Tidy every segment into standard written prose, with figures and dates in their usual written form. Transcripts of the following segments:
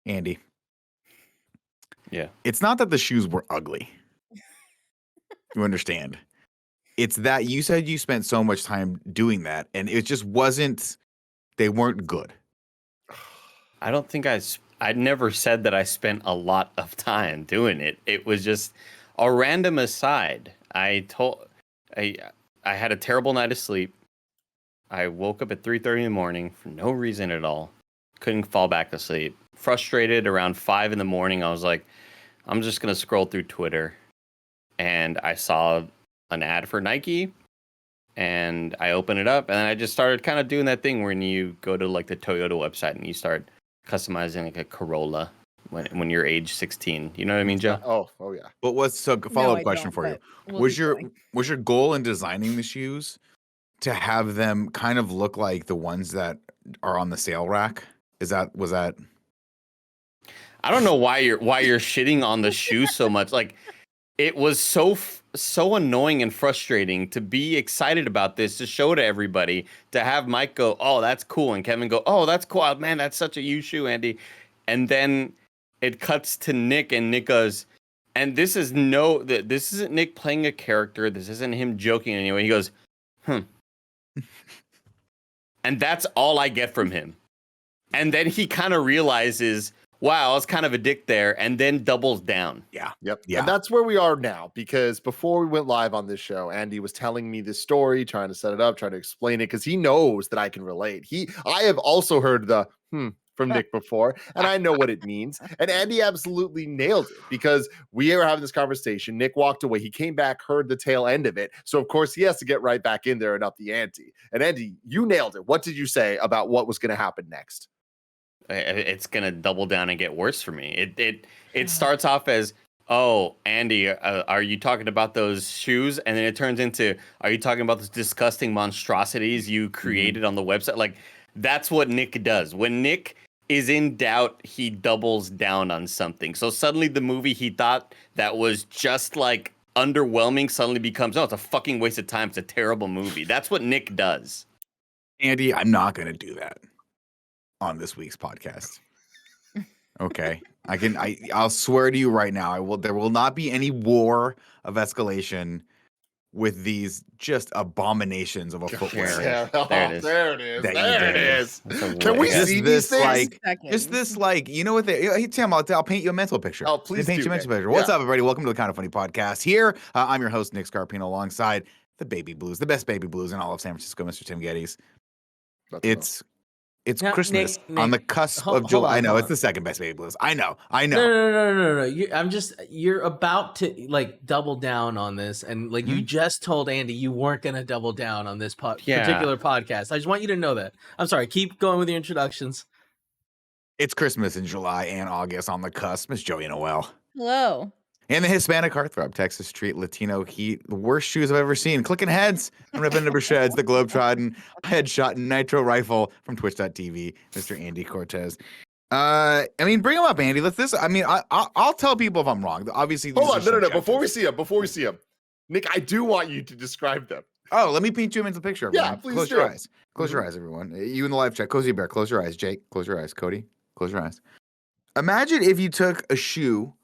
Andy. Yeah. It's not that the shoes were ugly. You understand? It's that you said you spent so much time doing that, and it just wasn't. They weren't good. I don't think I never said that I spent a lot of time doing it. It was just a random aside. I had a terrible night of sleep. I woke up at 3:30 in the morning for no reason at all. Couldn't fall back asleep. Frustrated around 5 in the morning. I was like, I'm just going to scroll through Twitter. And I saw an ad for Nike. And I opened it up. And then I just started kind of doing that thing when you go to like the Toyota website and you start customizing like a Corolla when you're age 16. You know what I mean, Joe? Oh yeah. But what's so follow up question for you? Was your goal in designing the shoes to have them kind of look like the ones that are on the sale rack? Was that? I don't know why you're shitting on the shoes so much. Like, it was so annoying and frustrating to be excited about this, to show to everybody, to have Mike go, "Oh, that's cool," and Kevin go, "Oh, that's cool. Man, that's such a you shoe, Andy." And then it cuts to Nick, and Nick goes, and this isn't Nick playing a character. This isn't him joking anyway. He goes, and that's all I get from him. And then he kind of realizes, wow, I was kind of a dick there, and then doubles down. Yeah. Yep. Yeah. And that's where we are now, because before we went live on this show, Andy was telling me this story, trying to set it up, trying to explain it, because he knows that I can relate. I have also heard the from Nick before, and I know what it means. And Andy absolutely nailed it, because we were having this conversation. Nick walked away. He came back, heard the tail end of it. So, of course, he has to get right back in there and up the ante. And Andy, you nailed it. What did you say about what was going to happen next? It's gonna double down and get worse for me. It starts off as, "Oh, Andy, are you talking about those shoes?" And then it turns into, "Are you talking about those disgusting monstrosities you created on the website?" Like, that's what Nick does. When Nick is in doubt, he doubles down on something. So suddenly the movie he thought that was just like underwhelming suddenly becomes, "Oh, it's a fucking waste of time. It's a terrible movie." That's what Nick does. Andy, I'm not gonna do that on this week's podcast. Okay. I'll swear to you right now, there will not be any war of escalation with these just abominations of a footwear. Yeah, there it is. There it is. Can we see these things? You know what? Hey, Tim, I'll paint you a mental picture. Oh, please paint you a mental picture. What's up, everybody? Welcome to the KindaFunny podcast. Here, I'm your host, Nick Scarpino, alongside the Baby Blues, the best Baby Blues in all of San Francisco, Mr. Tim Geddes. It's now, Christmas Nick, on the cusp of July. I know it's the second best Baby Blues. I know. No. You're about to like double down on this, and like you just told Andy you weren't gonna double down on this particular podcast. I just want you to know that. I'm sorry. Keep going with your introductions. It's Christmas in July and August on the cusp. Miss Joey Noel. Hello. And the Hispanic heartthrob, Texas Street Latino Heat, the worst shoes I've ever seen. Clicking heads and ripping number sheds, the Globetrotting headshot and nitro rifle from Twitch.tv, Mr. Andy Cortez. Bring him up, Andy. I'll tell people if I'm wrong. Obviously, hold on, no. Before we see him, Nick, I do want you to describe them. Oh, let me paint you into the picture. Everyone. Yeah, please close your eyes. Close your eyes, everyone. You in the live chat. Cozy Bear, close your eyes. Jake, close your eyes. Cody, close your eyes. Imagine if you took a shoe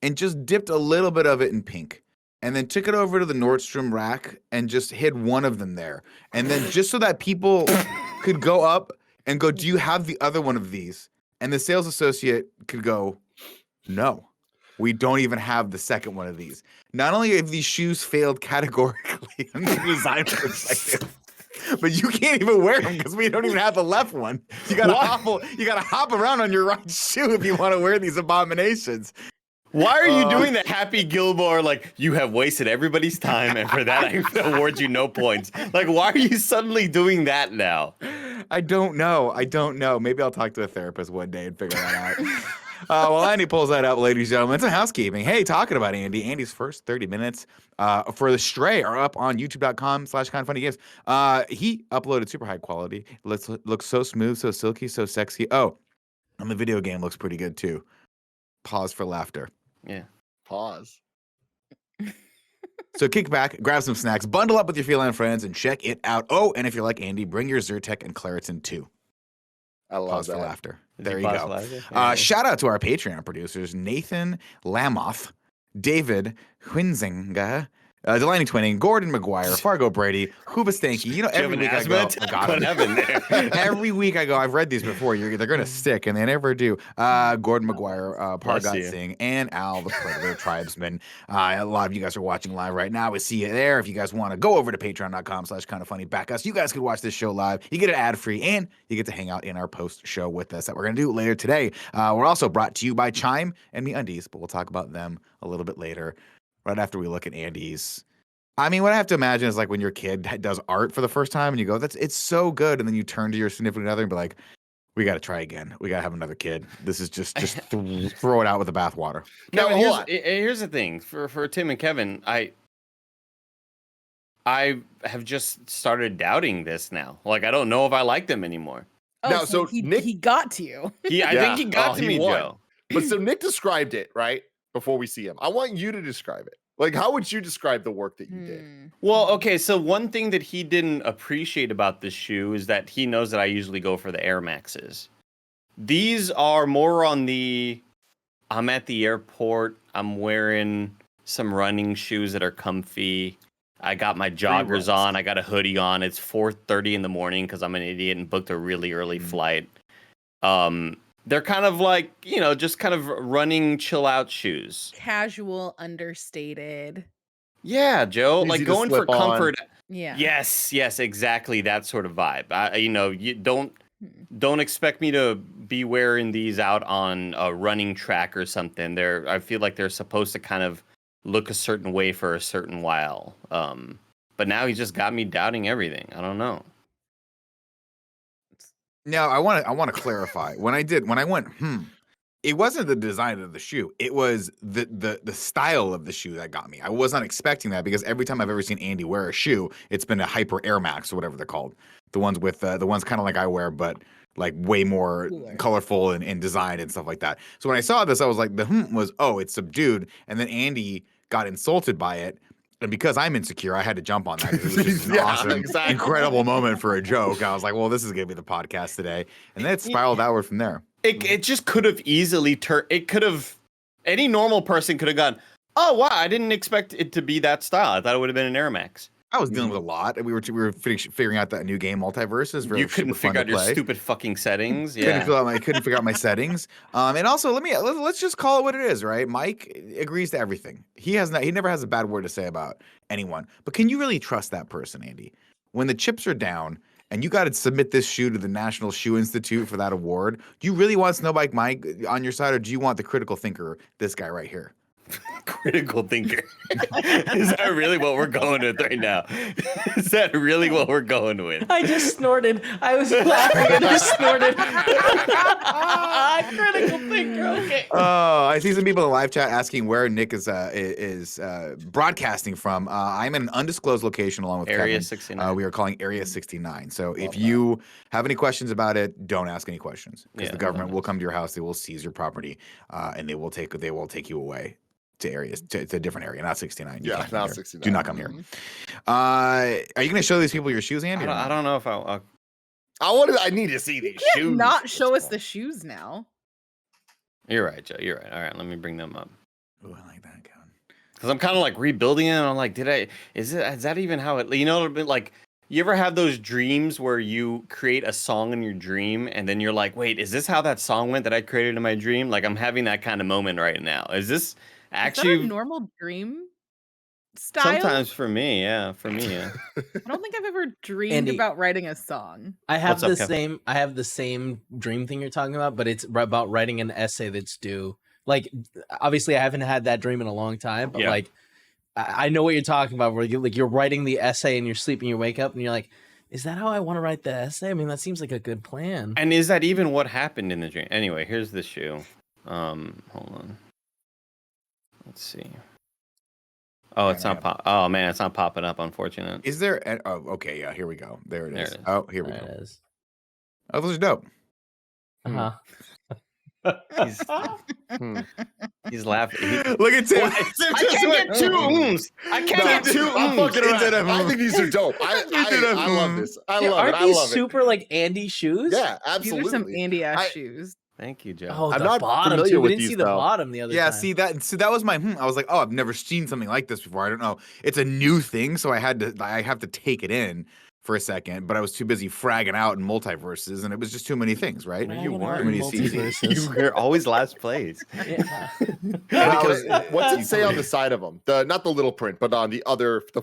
and just dipped a little bit of it in pink, and then took it over to the Nordstrom rack and just hid one of them there. And then just so that people could go up and go, "Do you have the other one of these?" And the sales associate could go, "No, we don't even have the second one of these." Not only have these shoes failed categorically from the design perspective, but you can't even wear them because we don't even have the left one. You gotta hop around on your right shoe if you want to wear these abominations. Why are you doing the Happy Gilmore, like, "You have wasted everybody's time, and for that I award you no points"? Like, why are you suddenly doing that now? I don't know. Maybe I'll talk to a therapist one day and figure that out. While Andy pulls that up, ladies and gentlemen, it's a housekeeping. Hey, talking about Andy's first 30 minutes for The Stray are up on youtube.com/KindaFunnyGames. He uploaded super high quality. Looks so smooth, so silky, so sexy. Oh, and the video game looks pretty good too. Pause for laughter. Yeah. Pause. So kick back, grab some snacks, bundle up with your feline friends, and check it out. Oh, and if you're like Andy, bring your Zyrtec and Claritin too. I love Pause that. for laughter. There you go. fossilize it? Yeah. Shout out to our Patreon producers, Nathan Lamoth, David Huinzinga, Delaney Twinning, Gordon McGuire, Fargo Brady, Huba Stanky. You know, every week I go, What happened there? every week I go, I've read these before. They're going to stick, and they never do. Gordon McGuire, Bless Pargat you. Singh, and Al, the Predator Tribesman. A lot of you guys are watching live right now. We see you there. If you guys want to go over to patreon.com/kindafunny, back us. You guys could watch this show live. You get it ad-free, and you get to hang out in our post-show with us that we're going to do later today. We're also brought to you by Chime and MeUndies, but we'll talk about them a little bit later, right after we look at Andy's. I mean, what I have to imagine is like when your kid does art for the first time and you go, it's so good. And then you turn to your significant other and be like, we got to try again. We got to have another kid. This is just throw it out with the bathwater. Kevin, hold on. here's the thing for Tim and Kevin. I have just started doubting this now. Like, I don't know if I like them anymore. Now, Now, so he Nick- got to you. I Yeah. think he got to He me, won. Joe. But so Nick described it, right? Before we see him. I want you to describe it. Like, how would you describe the work that you did? Well, okay, so one thing that he didn't appreciate about this shoe is that he knows that I usually go for the Air Maxes. These are more on the, I'm at the airport, I'm wearing some running shoes that are comfy. I got my joggers on, I got a hoodie on. It's 4:30 in the morning because I'm an idiot and booked a really early flight. They're kind of like, just kind of running chill out shoes. Casual, understated. Yeah, Joe, Easy like to going for slip on. comfort. Yeah. Yes, exactly that sort of vibe. You don't expect me to be wearing these out on a running track or something. I feel like they're supposed to kind of look a certain way for a certain while. But now he just got me doubting everything. I don't know. Now, I want to clarify. When I went, it wasn't the design of the shoe. It was the style of the shoe that got me. I was not expecting that because every time I've ever seen Andy wear a shoe, it's been a Hyper Air Max or whatever they're called. The ones with the ones kind of like I wear, but like way more Cooler. colorful and design and stuff like that. So when I saw this, I was like, it's subdued, and then Andy got insulted by it. And because I'm insecure, I had to jump on that. 'Cause it was just an Yeah, awesome, exactly. incredible moment for a joke. I was like, well, this is going to be the podcast today. And then it spiraled outward from there. It just could have easily any normal person could have gone, oh, wow, I didn't expect it to be that style. I thought it would have been an Air Max. I was dealing with a lot. And we were figuring out that new game, Multiverse. Is very You couldn't super fun figure out to your play. stupid fucking settings. Couldn't Yeah. figure out my settings. And also, let's just call it what it is, right? Mike agrees to everything. He never has a bad word to say about anyone. But can you really trust that person, Andy? When the chips are down and you got to submit this shoe to the National Shoe Institute for that award, do you really want Snowbike Mike on your side, or do you want the critical thinker, this guy right here? Critical thinker. Is that really what we're going with right now? Is that really what we're going with? I just snorted. I was laughing and just snorted. Critical thinker. Okay. Oh, I see some people in the live chat asking where Nick is broadcasting from. I'm in an undisclosed location along with Area Kevin. 69. We are calling Area 69. So if you have any questions about it, don't ask any questions because Yeah, the government will come to your house. They will seize your property, and they will take you away to areas to a different area, not 69. You Yeah, can't come not here. 69. Do not come here. Are you going to show these people your shoes, Andy? I don't know if I need to see these You shoes. can't not show us the shoes now. You're right, Joe. You're right. All right, let me bring them up. Ooh, I like that, Kevin. Because I'm kind of like rebuilding it, and I'm like, is that even how it, like, you ever have those dreams where you create a song in your dream, and then you're like, wait, is this how that song went that I created in my dream? Like, I'm having that kind of moment right now. Is this actually Is that a normal dream style? sometimes for me? Yeah. I don't think I've ever dreamed Andy, about writing a song. I have What's up, Kevin? I have the same dream thing you're talking about, but it's about writing an essay that's due. Like, obviously, I haven't had that dream in a long time, but Yeah. like, I know what you're talking about. Where you're writing the essay and you're sleeping, you wake up and you're like, is that how I want to write the essay? I mean, that seems like a good plan. And is that even what happened in the dream? Anyway, here's the shoe. Hold on. Let's see. Oh, it's not pop. Oh man, it's not popping up. Unfortunate. Is there? Okay, yeah. Here we go. There it There is. it is. Oh, here we There go. it is. Oh, those are dope. Uh-huh. He's laughing. Look at Tim. I can't get two ooms. I can't get two I'm ooms. fucking around. I think these are dope. I love this. I love it. Aren't I these love it. super like Andy shoes? Yeah, These are some absolutely. Andy ass I- shoes. Thank you, Joe. Oh, I'm the not bottom familiar too. We with didn't these, see the though. bottom the other Yeah, time. see that was my. I was like, oh, I've never seen something like this before. I don't know. It's a new thing, so I have to take it in for a second. But I was too busy fragging out in multiverses, and it was just too many things, right? No, you Fragging out weren't. Too many in seasons. You were always last place. Yeah. Because What's it say on the side of them? Not the little print, but on the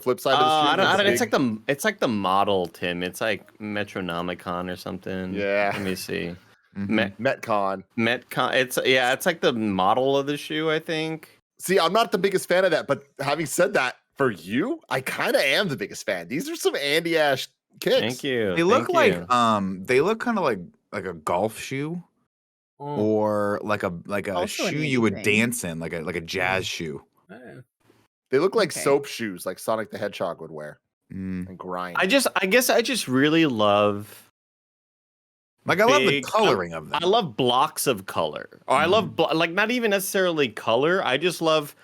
flip side of the I shoe. don't, It's it's big. it's like the model, Tim. It's like Metronomicon or something. Yeah. Let me see. Mhm. Metcon. Metcon. It's like the model of the shoe, I think. See, I'm not the biggest fan of that, but having said that, for you, I kind of am the biggest fan. These are some Andy Ash kicks. Thank you. They look thank like you. they look kind of like a golf shoe or like a Also an shoe Andy you would thing. dance in, like a jazz shoe. They look like Okay. soap shoes, like Sonic the Hedgehog would wear Mm. and grind. I guess I just really love. Like I love the big- coloring of them. I love blocks of color. Or I love like not even necessarily color. I just love.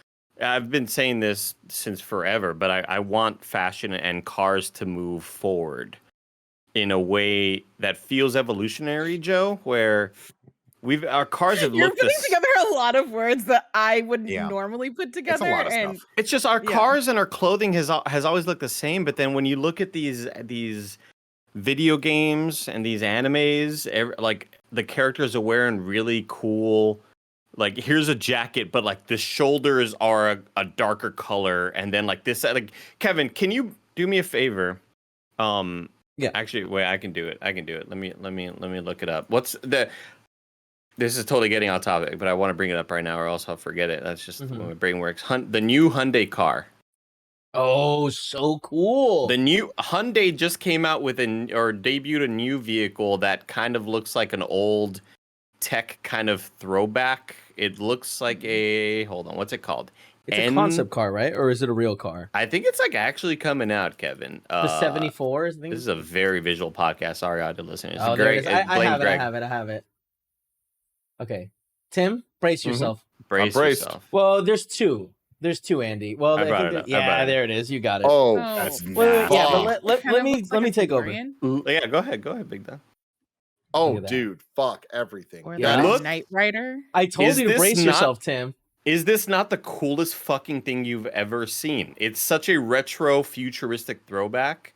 I've been saying this since forever, but I want fashion and cars to move forward in a way that feels evolutionary, Joe. Where our cars have You're looked. putting together a lot of words that I wouldn't Yeah. normally put It's a together. lot of and stuff. It's just our Yeah. cars and our clothing has always looked the same, but then when you look at these video games and these animes, like the characters are wearing really cool. Like here's a jacket, but like the shoulders are a darker color, and then like this. Like Kevin, can you do me a favor? Yeah. Actually, wait, I can do it. Let me look it up. What's the? This is totally getting off topic, but I want to bring it up right now, or else I'll forget it. That's just when my brain works. The new Hyundai car. Oh, so cool. The new Hyundai just came out with debuted a new vehicle that kind of looks like an old tech kind of throwback. It looks like hold on, what's it called? It's a concept car, right? Or is it a real car? I think it's like actually coming out, Kevin. The 74, I think. This is a very visual podcast. Sorry, I did listen. It's Oh, a there great. it is. I have it. Okay. Tim, brace yourself. Brace braced. yourself. Well, there's two. There's two, Andy. Well, I brought it up. I brought yeah, it. there it is. You got it. Oh, That's Well, yeah, nasty. but let Kind of me looks like a take over. DeLorean Yeah, go ahead, Big Dog. Look at that. dude, fuck everything. or Yeah, like look- a Knight Rider. I told Is you to this brace not- yourself, Tim. Is this not the coolest fucking thing you've ever seen? It's such a retro, futuristic throwback.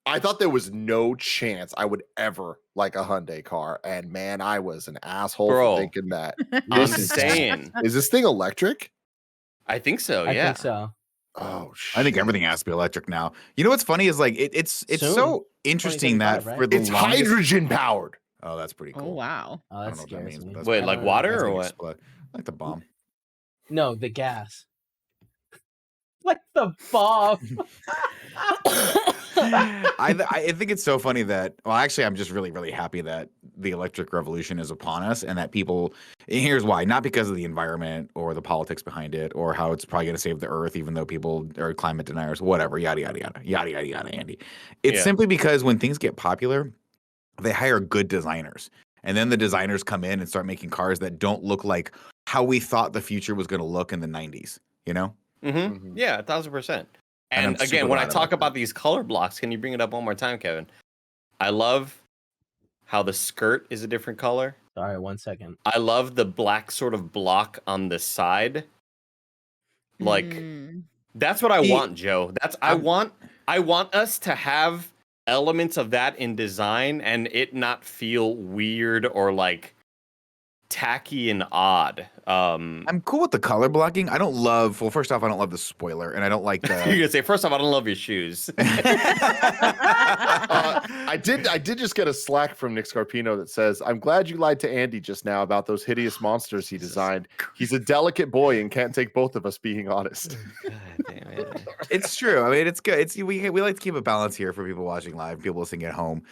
I thought there was no chance I would ever like a Hyundai car, and man, I was an asshole Bro. for thinking that. I'm This is- saying. Is this thing electric? I think so. I Yeah. think so. Oh, shit. I think everything has to be electric now. You know what's funny is like it's Soon. so interesting that 2025, for the It's longest. hydrogen powered. Oh, that's pretty Oh cool. wow. Oh, I that don't know what that scares means. me. But that's Wait, cool. like water That's or gonna what? explode. Like the bomb. No, the gas. Like the bomb. I think it's so funny that actually I'm just really happy that the electric revolution is upon us and that people and here's why, not because of the environment or the politics behind it or how it's probably going to save the earth even though people are climate deniers, whatever, yada yada, Andy. It's Yeah. simply because when things get popular, they hire good designers. And then the designers come in and start making cars that don't look like how we thought the future was going to look in the 90s, you know? Mm-hmm. Yeah, 1000%. And And I'm super again, when I glad talk about about that. these color blocks, can you bring it up one more time, Kevin? I love how the skirt is a different color. Sorry, 1 second. I love the black sort of block on the side. Like Mm. that's what I See, want, Joe. I want us to have elements of that in design and it not feel weird or like tacky and odd. I'm cool with the color blocking. I don't love, well, first off, I don't love the spoiler and I don't like You're the. gonna say, first off, I don't love your shoes. I did just get a Slack from Nick Scarpino that says, "I'm glad you lied to Andy just now about those hideous monsters he designed. He's a delicate boy and can't take both of us being honest." God damn it. It's true. I mean, it's good. We like to keep a balance here for people watching live, people listening at home.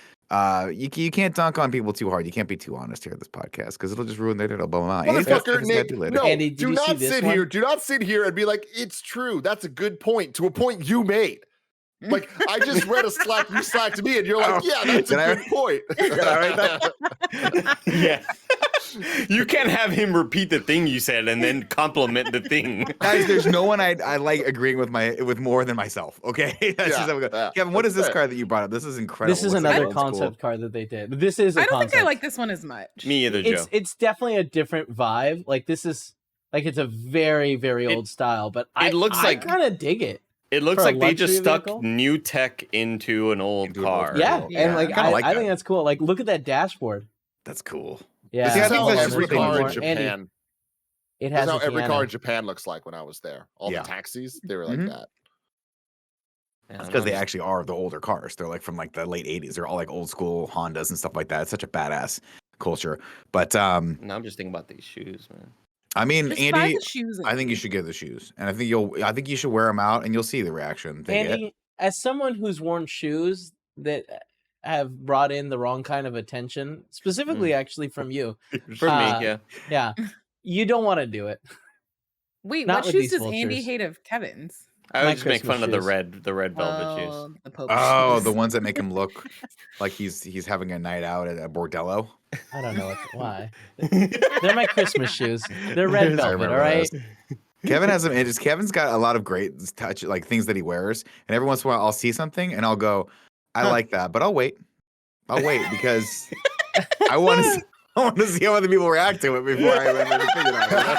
You can't dunk on people too hard. You can't be too honest here at this podcast because it'll just ruin their day. It'll bum them out. Andy's got Motherfucker, stuff he's gotta Nick, do later. no, Andy, did do you see not this sit one? here. Do not sit here and be like, "It's true." That's a good point to a point you made. Like, I just read a Slack you slacked me, and you're like, Oh, "Yeah, that's a did I- good point." Did I write that? Yeah. You can't have him repeat the thing you said and then compliment the thing. Guys, there's no one I like agreeing with more than myself. Okay, that's just how we go. Yeah, Kevin, what that's is this fair. card that you brought up? This is incredible. This is What's that another old school? concept card that they did. This is a I don't concept. think I like this one as much. Me either, Joe. It's definitely a different vibe. Like this is like it's a very very old style, but I kind of dig it. It looks for a like they just luxury stuck vehicle? new tech into an old Into an old car. Yeah, Yeah. and like Kinda like I that. think that's cool. Like look at that dashboard. That's cool. Yeah, See, I This is think how that's just every what they car in want. Japan. It That's has how a every piano. car in Japan looks like when I was there. All Yeah. the taxis, they were like Mhm. that. That's because they actually are the older cars. They're like from like the late 80s. They're all like old school Hondas and stuff like that. It's such a badass culture. But Now I'm just thinking about these shoes, man. I mean, Just buy Andy, the shoes. I think you should get the shoes, and I think you should wear them out, and you'll see the reaction they get. Andy, as someone who's worn shoes that have brought in the wrong kind of attention, specifically actually from you, For me, Uh, yeah. yeah, you don't want to do it. Wait, not what with shoes these does vultures. Andy hate of Kevin's? I my would just make Christmas fun of the shoes. red velvet shoes. The Pope Oh, shoes. the ones that make him look like he's having a night out at a bordello. I don't know why. They're my Christmas shoes. They're red I velvet. remember All right. those. Kevin has some interests. Kevin's got a lot of great touch, like things that he wears, and every once in a while I'll see something and I'll go, I like that, but I'll wait because I want to see how other people react to it before I have an opinion on it.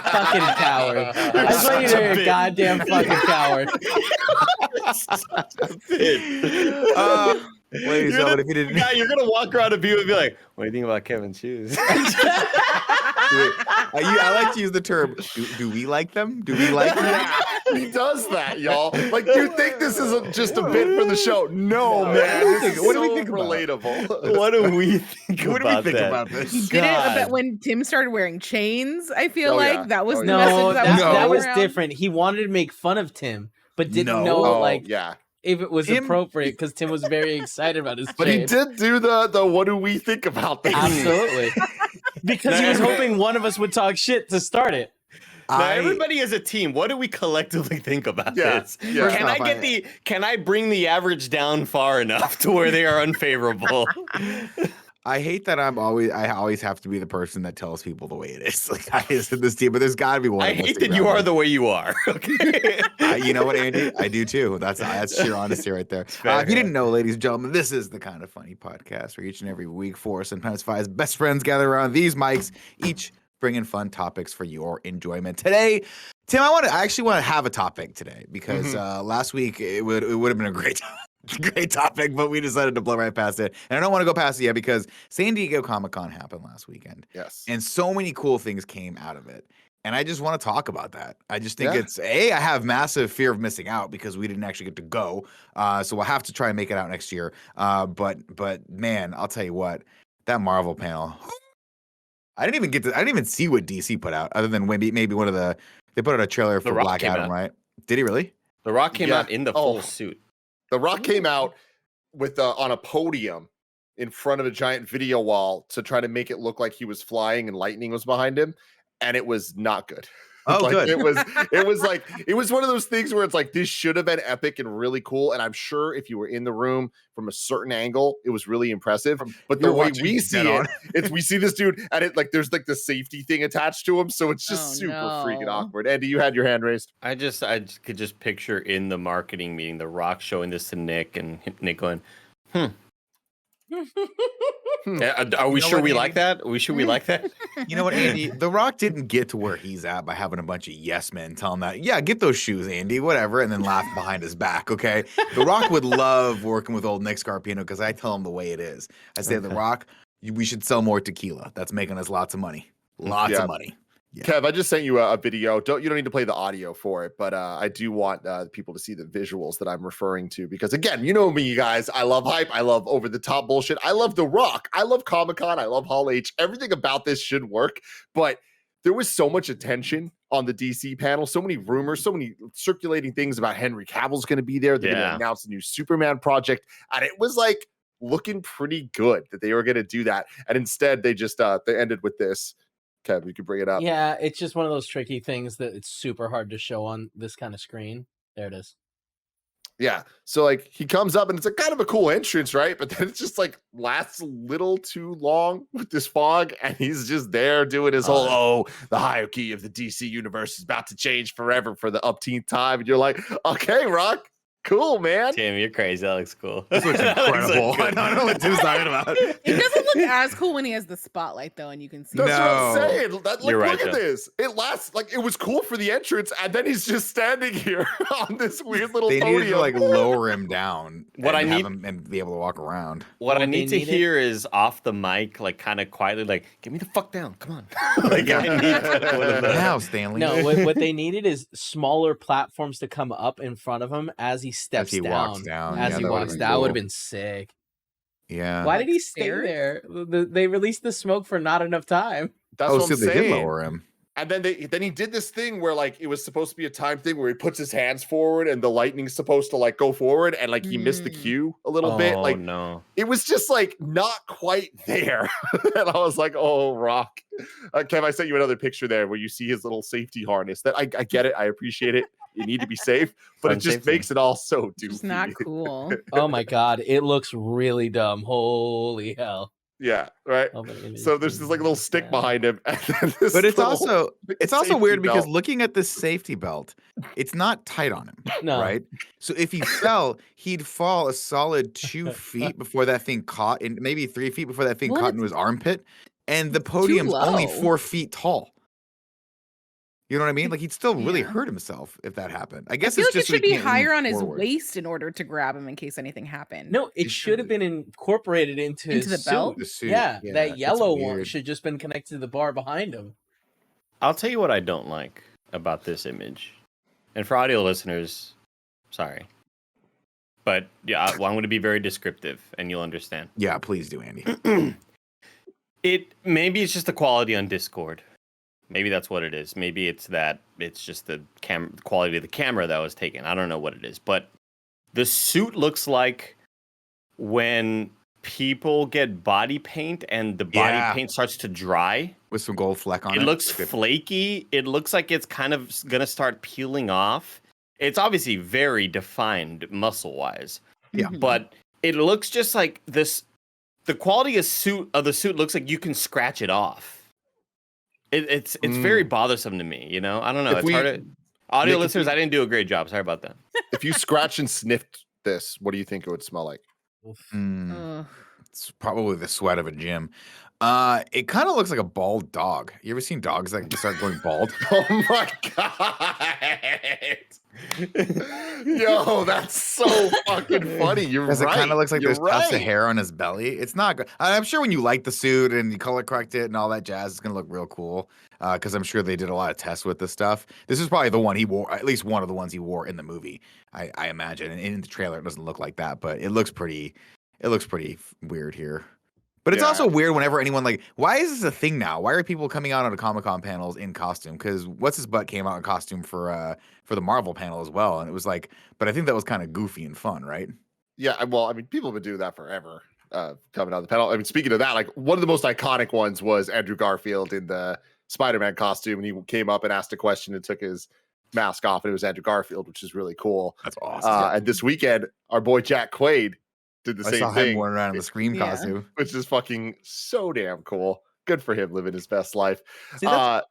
Fucking coward. I just want you to hear, goddamn fucking coward. Ladies and gentlemen, if you didn't, Yeah, you're gonna walk around and be like, "What do you think about Kevin's shoes?" I like to use the term. Do we like them? Do we like them? Yeah, he does that, y'all. Like, you think this is just a bit for the show? No, man. This is What do we so think about? relatable. What do we think What do we about think that? about He this? did it God. about when Tim started wearing chains. I feel Oh, like yeah. that was Oh, the yeah. No, message that going was around. different. He wanted to make fun of Tim, but didn't No. know Oh, like yeah. if it was Tim- appropriate because Tim was very excited about his But he chain. did do the what do we think about this? Absolutely. Because he was hoping one of us would talk shit to start it. Now, I- everybody as a team, what do we collectively think about Yeah, this? yeah. Can I get can I bring the average down far enough to where they are unfavorable? I hate that I always have to be the person that tells people the way it is. Like I is in this team, but there's got to be one. I of us hate to that you ground are it. the way you are. Okay. You know what, Andy? I do too. That's sheer honesty right there. fair, If you yeah. didn't know, ladies and gentlemen, this is the Kind of Funny podcast where each and every week 4, sometimes 5 best friends gather around these mics, each bringing fun topics for your enjoyment. Today, Tim, I actually want to have a topic today because last week it would have been a great topic, but we decided to blow right past it. And I don't want to go past it yet because San Diego Comic-Con happened last weekend. Yes. And so many cool things came out of it. And I just want to talk about that. I just think Yeah. it's I have massive fear of missing out because we didn't actually get to go. So we'll have to try and make it out next year. But man, I'll tell you what, that Marvel panel. I didn't even see what DC put out other than maybe one of they put out a trailer for Rock Black came Adam, out. right? Did he really? The Rock came Yeah. out in the Oh. full suit. The Rock came out with on a podium in front of a giant video wall to try to make it look like he was flying and lightning was behind him, and it was not good. Oh, Like, good. It was one of those things where it's like this should have been epic and really cool. And I'm sure if you were in the room from a certain angle, it was really impressive. But the You're way watching we it see dead it, on. it's we see this dude and it like there's like the safety thing attached to him, so it's just Oh, super freaking no. awkward. Andy, you had your hand raised. I could just picture in the marketing meeting The Rock showing this to Nick and Nick going, Are we know sure what, we Andy? like that? Are we sure we like that? You know what, Andy? The Rock didn't get to where he's at by having a bunch of yes men tell him that, yeah, get those shoes, Andy, whatever, and then laugh behind his back, okay? The Rock would love working with old Nick Scarpino because I tell him the way it is. I say, The Rock, we should sell more tequila. That's making us lots of money. Lots Yeah. of money. Yeah. Kev, I just sent you a video. You don't need to play the audio for it, but I do want people to see the visuals that I'm referring to because again, you know me, you guys. I love hype. I love over the top bullshit. I love The Rock. I love Comic-Con. I love Hall H. Everything about this should work, but there was so much attention on the DC panel, so many rumors, so many circulating things about Henry Cavill's going to be there. They're going Yeah. to announce a new Superman project, and it was like looking pretty good that they were going to do that, and instead they just they ended with this. Kev, you could bring it up. Yeah, it's just one of those tricky things that it's super hard to show on this kind of screen. There it is. Yeah. So like he comes up and it's a kind of a cool entrance, right? But then it just like lasts a little too long with this fog, and he's just there doing his whole the hierarchy of the DC universe is about to change forever for the upteenth time. And you're like, okay, Rock, cool, man. Tim, you're crazy. That looks cool. This looks That looks so incredible. I good. don't know what Tim's talking about. It doesn't look as cool when he has the spotlight though, and you can see. That's what I'm No. saying. You're right, look at Joe. this. It lasts like it was cool for the entrance, and then he's just standing here on this weird little They podium. needed to like lower him down. What and I have need- him and be able to walk around. What I What need they to needed- hear is off the mic, like kind of quietly, like, get me the fuck down. Come on. Like, I need one of those. Now, Stanley. No, what they needed is smaller platforms to come up in front of him as he steps he down. walks down. As Yeah, he that would've walks been down, would have cool. been sick. Yeah. Why Like did he stay stairs? there? They released the smoke for not enough time. That's Oh, what so I'm they did saying. lower him. And then he did this thing where like it was supposed to be a time thing where he puts his hands forward and the lightning's supposed to like go forward, and like he missed the cue a little bit. Oh, Like no. it was just like not quite there. And I was like, oh, Rock. Kev, I sent you another picture there where you see his little safety harness. That I get it, I appreciate it. You need to be safe, but Fun it just safety. makes it all so doofy. It's not cool. Oh my god, it looks really dumb. Holy hell. Yeah, right. Oh, my image So there's this like little stick behind him, and then this But it's little also safety weird because belt. looking at this safety belt, it's not tight on him, No. right? So if he fell, he'd fall a solid 2 feet before that thing caught, and maybe 3 feet before that thing Well, caught it's- into his armpit. And the it's too podium's only low. 4 feet tall. You know what I mean? Like he'd still really Yeah. hurt himself if that happened. I I guess feel it's like it just so he should be can't lean higher on his forward. waist in order to grab him in case anything happened. No, it It should have should- been incorporated into Into his the belt? suit. The suit, Yeah, yeah, that it's yellow one weird. should just been connected to the bar behind him. I'll tell you what I don't like about this image. And for audio listeners, sorry. But yeah, I'm going to be very descriptive and you'll understand. Yeah, please do, Andy. Maybe it's just the quality on Discord. Maybe that's what it is. Maybe it's just the quality of the camera that was taken. I don't know what it is, but the suit looks like when people get body paint and the body Yeah. paint starts to dry. With some gold fleck on it. It looks Good. flaky. It looks like it's kind of gonna start peeling off. It's obviously very defined muscle-wise, Yeah. Mhm. but it looks just like this. The quality of the suit looks like you can scratch it off. It's very bothersome to me. You know, I don't know. If It's we- hard to audio Nick, if listeners. we- I didn't do a great job. Sorry about that. If you scratch and sniffed this, what do you think it would smell like? Mm, Ugh. it's probably the sweat of a gym. It kind of looks like a bald dog. You ever seen dogs that start going bald? Oh my god! Yo, that's so fucking funny. You're Because right. it kind of looks like You're there's tufts of right. hair on his belly. It's not good. I'm sure when you light the suit and you color correct it and all that jazz, it's gonna look real cool. Because I'm sure they did a lot of tests with this stuff. This is probably the one he wore, at least one of the ones he wore in the movie. I imagine. And in the trailer, it doesn't look like that, but it looks pretty. It looks pretty weird here. But it's Yeah. also weird whenever anyone like, why is this a thing now? Why are people coming out on Comic-Con panels in costume? Because what's his butt came out in costume for the Marvel panel as well, and it was like, but I think that was kind of goofy and fun, right? Yeah, well, I mean, people have been doing that forever. Coming on the panel. I mean, speaking of that, like one of the most iconic ones was Andrew Garfield in the Spider-Man costume, and he came up and asked a question and took his mask off, and it was Andrew Garfield, which is really cool. That's awesome. And this weekend, our boy Jack Quaid did the I same saw thing, him wearing around in the Scream Yeah. costume. which is fucking so damn cool. Good for him living his best life. See, that's-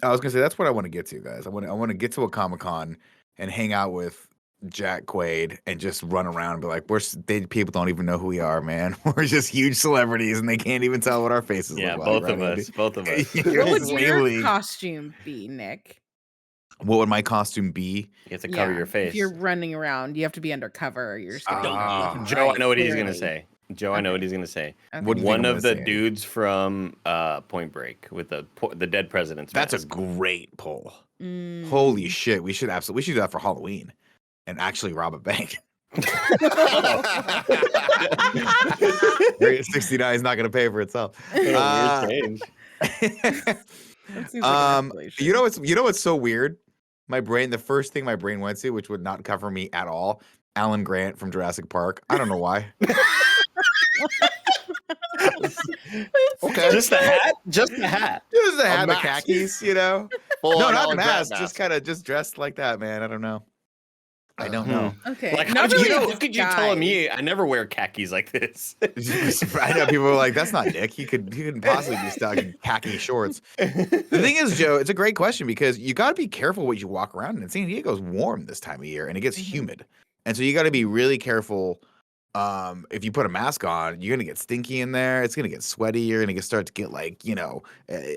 I was gonna say that's what I want to get to, guys. I want to get to a Comic-Con and hang out with Jack Quaid and just run around and be like, people don't even know who we are, man. We're just huge celebrities and they can't even tell what our faces Yeah, look both like. of right, us. Both of us. Andy? What would It's your really- costume be, Nick? What would my costume be? You have to cover Yeah, your face. If you're running around, you have to be undercover. You're just gonna Ah. be Joe, I know what he's clearly. gonna say. Joe, I know what he's gonna say. Okay. What do you think One I'm of gonna the say? dudes from Point Break with the dead president's That's a mask. great poll. Mm. Holy shit, we should do that for Halloween and actually rob a bank. Area 69 is not going to pay for itself. Weird Uh, change. That seems like a you know what's so weird? The first thing my brain went to, which would not cover me at all, Alan Grant from Jurassic Park. I don't know why. Okay. Just the hat. Just the hat. Just the hat, the mask. khakis, you know. Full No, on not the Alan Grant mask. Just kind of just dressed like that, man. I don't know. I don't know. Okay. Like, not how really a could you tell me? disguise. I never wear khakis like this. I know people are like, that's not Nick. He couldn't possibly be stuck in khaki shorts. The thing is, Joe, it's a great question because you got to be careful what you walk around in. And San Diego's warm this time of year and it gets humid. And so you got to be really careful. If you put a mask on, you're going to get stinky in there. It's going to get sweaty. You're going to start to get like,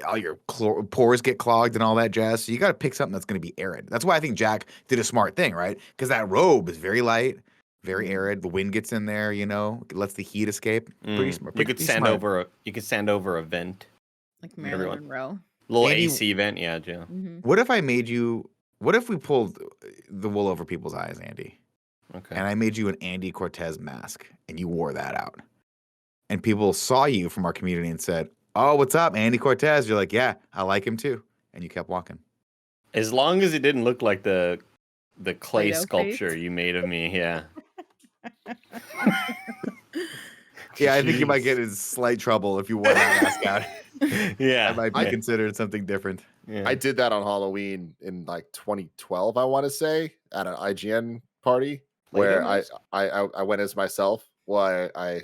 all your pores get clogged and all that jazz. So you got to pick something that's going to be arid. That's why I think Jack did a smart thing, right? Because that robe is very light, very arid. The wind gets in there, it lets the heat escape. Pretty smart. You could stand over a vent. Like Marilyn Everyone. Monroe. Little Andy- AC vent, yeah, Joe. What if we pulled the wool over people's eyes, Andy? Okay. And I made you an Andy Cortez mask and you wore that out. And people saw you from our community and said, "Oh, what's up, Andy Cortez?" You're like, "Yeah, I like him too." And you kept walking. As long as it didn't look like the clay Play-Doh sculpture face? you made of me, yeah. Yeah, I think you might get in slight trouble if you wore that mask out. Yeah. That might be considered something different. Yeah. I did that on Halloween in like 2012, I want to say, at an IGN party where I went as myself. Well, I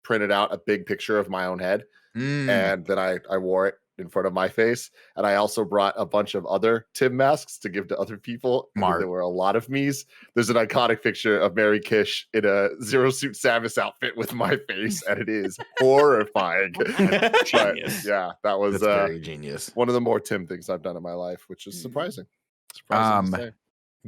printed out a big picture of my own head and then I wore it in front of my face. And I also brought a bunch of other Tim masks to give to other people. There were a lot of me's. There's an iconic picture of Mary Kish in a Zero Suit Samus outfit with my face, and it is horrifying. But yeah, that was very genius. One of the more Tim things I've done in my life, which is surprising. Surprising to say.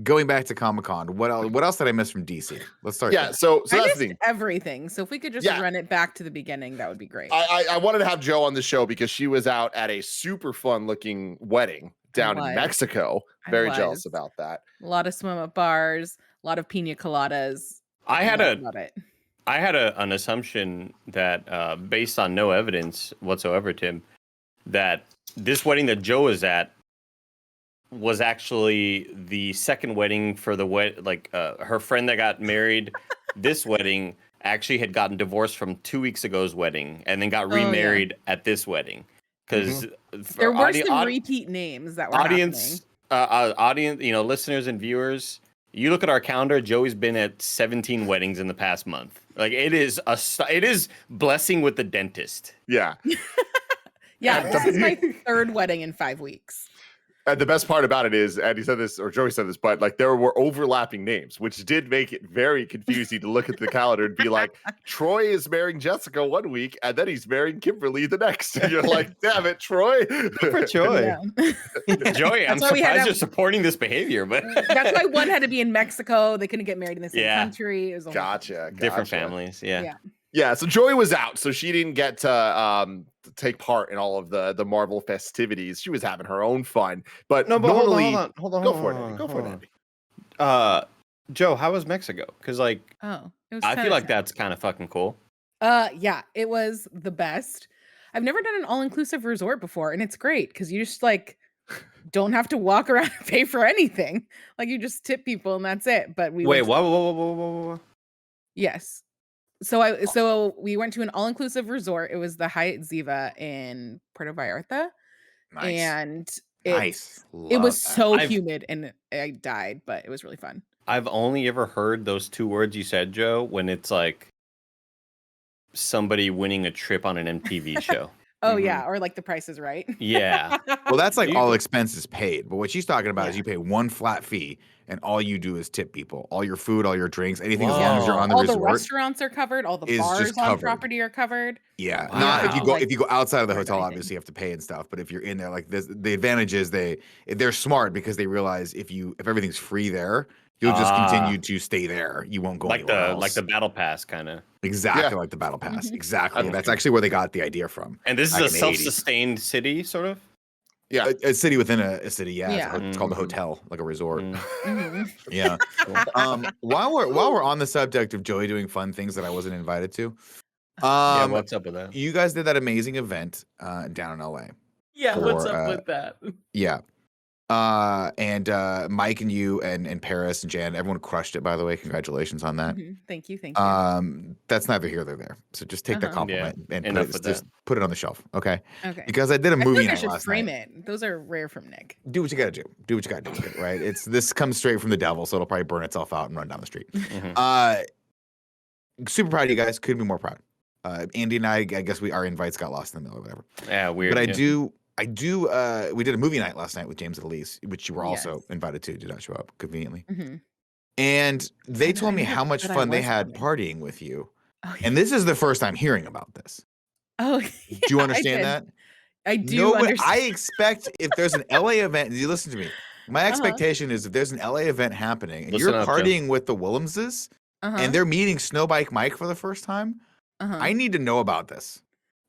Going back to Comic-Con, what else did I miss from DC? Let's start. Yeah, so I that's the missed thing. everything. So if we could just run it back to the beginning, that would be great. I wanted to have Joe on the show because she was out at a super fun looking wedding down in Mexico. Very jealous about that. A lot of swim up bars, a lot of pina coladas. I had an assumption that based on no evidence whatsoever, Tim, that this wedding that Joe was at was actually the second wedding for the her friend that got married. This wedding actually had gotten divorced from 2 weeks ago's wedding and then got remarried at this wedding because there were some repeat names that were audience, listeners and viewers. You look at our calendar. Joey's been at 17 weddings in the past month. Like it is blessing with the dentist. Yeah. Yeah, this is my third wedding in 5 weeks. And the best part about it is, Andy said this, or Joey said this, but like there were overlapping names, which did make it very confusing to look at the calendar and be like, Troy is marrying Jessica one week, and then he's marrying Kimberly the next. And you're like, damn it, Troy. Good for Troy. Yeah. Joey, I'm surprised you're supporting this behavior, but that's why one had to be in Mexico. They couldn't get married in the same country. It was gotcha. Different families. Yeah, so Joy was out, so she didn't get to take part in all of the Marvel festivities. She was having her own fun. But normally, hold on. Go for it, Andy. Joe, how was Mexico? Because I feel like that's kind of fucking cool. Yeah, it was the best. I've never done an all-inclusive resort before, and it's great because you just don't have to walk around and pay for anything. Like you just tip people and that's it. But Whoa. Yes. So we went to an all-inclusive resort. It was the Hyatt Ziva in Puerto Vallarta. Nice. And it was so humid and I died, but it was really fun. I've only ever heard those two words you said, Joe, when it's like somebody winning a trip on an MTV show. Yeah, or like The Price is Right. Yeah. Well, that's like all expenses paid. But what she's talking about is you pay one flat fee and all you do is tip people. All your food, all your drinks, anything as long as you're on the resort. All the restaurants are covered. All the bars on property are covered. Yeah. Wow. Not if you go outside of the hotel, obviously you have to pay and stuff. But if you're in there, like this, the advantage is they're smart because they realize if everything's free there, you'll just continue to stay there. You won't go anywhere else. Like the battle pass kind of. Exactly like the battle pass. Exactly. That's actually where they got the idea from. And this is a self-sustained city, sort of. Yeah, a city within a city. Yeah, it's called a hotel, like a resort. Yeah. While we're on the subject of Joey doing fun things that I wasn't invited to, what's up with that? You guys did that amazing event down in LA. Yeah, what's up with that? Yeah. And Mike and you and Paris and Jan, everyone crushed it, by the way. Congratulations on that. Thank you. Thank you. That's neither here nor there. So just take that compliment and enough put it on the shelf, okay? Okay. Because I did a I feel movie like I night should last frame night. it. Those are rare from Nick. Do what you gotta do. Do what you gotta do with it, right? This comes straight from the devil, so it'll probably burn itself out and run down the street. Super proud of you guys. Couldn't be more proud. Andy and I guess our invites got lost in the middle or whatever. Yeah, weird. But I do. We did a movie night last night with James and Elise, which you were also invited to. Did not show up conveniently. And they told me how much fun they had partying with you. Oh, yeah. And this is the first time hearing about this. Oh, Do you understand that? I do understand. I expect if there's an LA event, you listen to me. My expectation is if there's an LA event happening and you're partying with the Willemses and they're meeting Snowbike Mike for the first time, I need to know about this.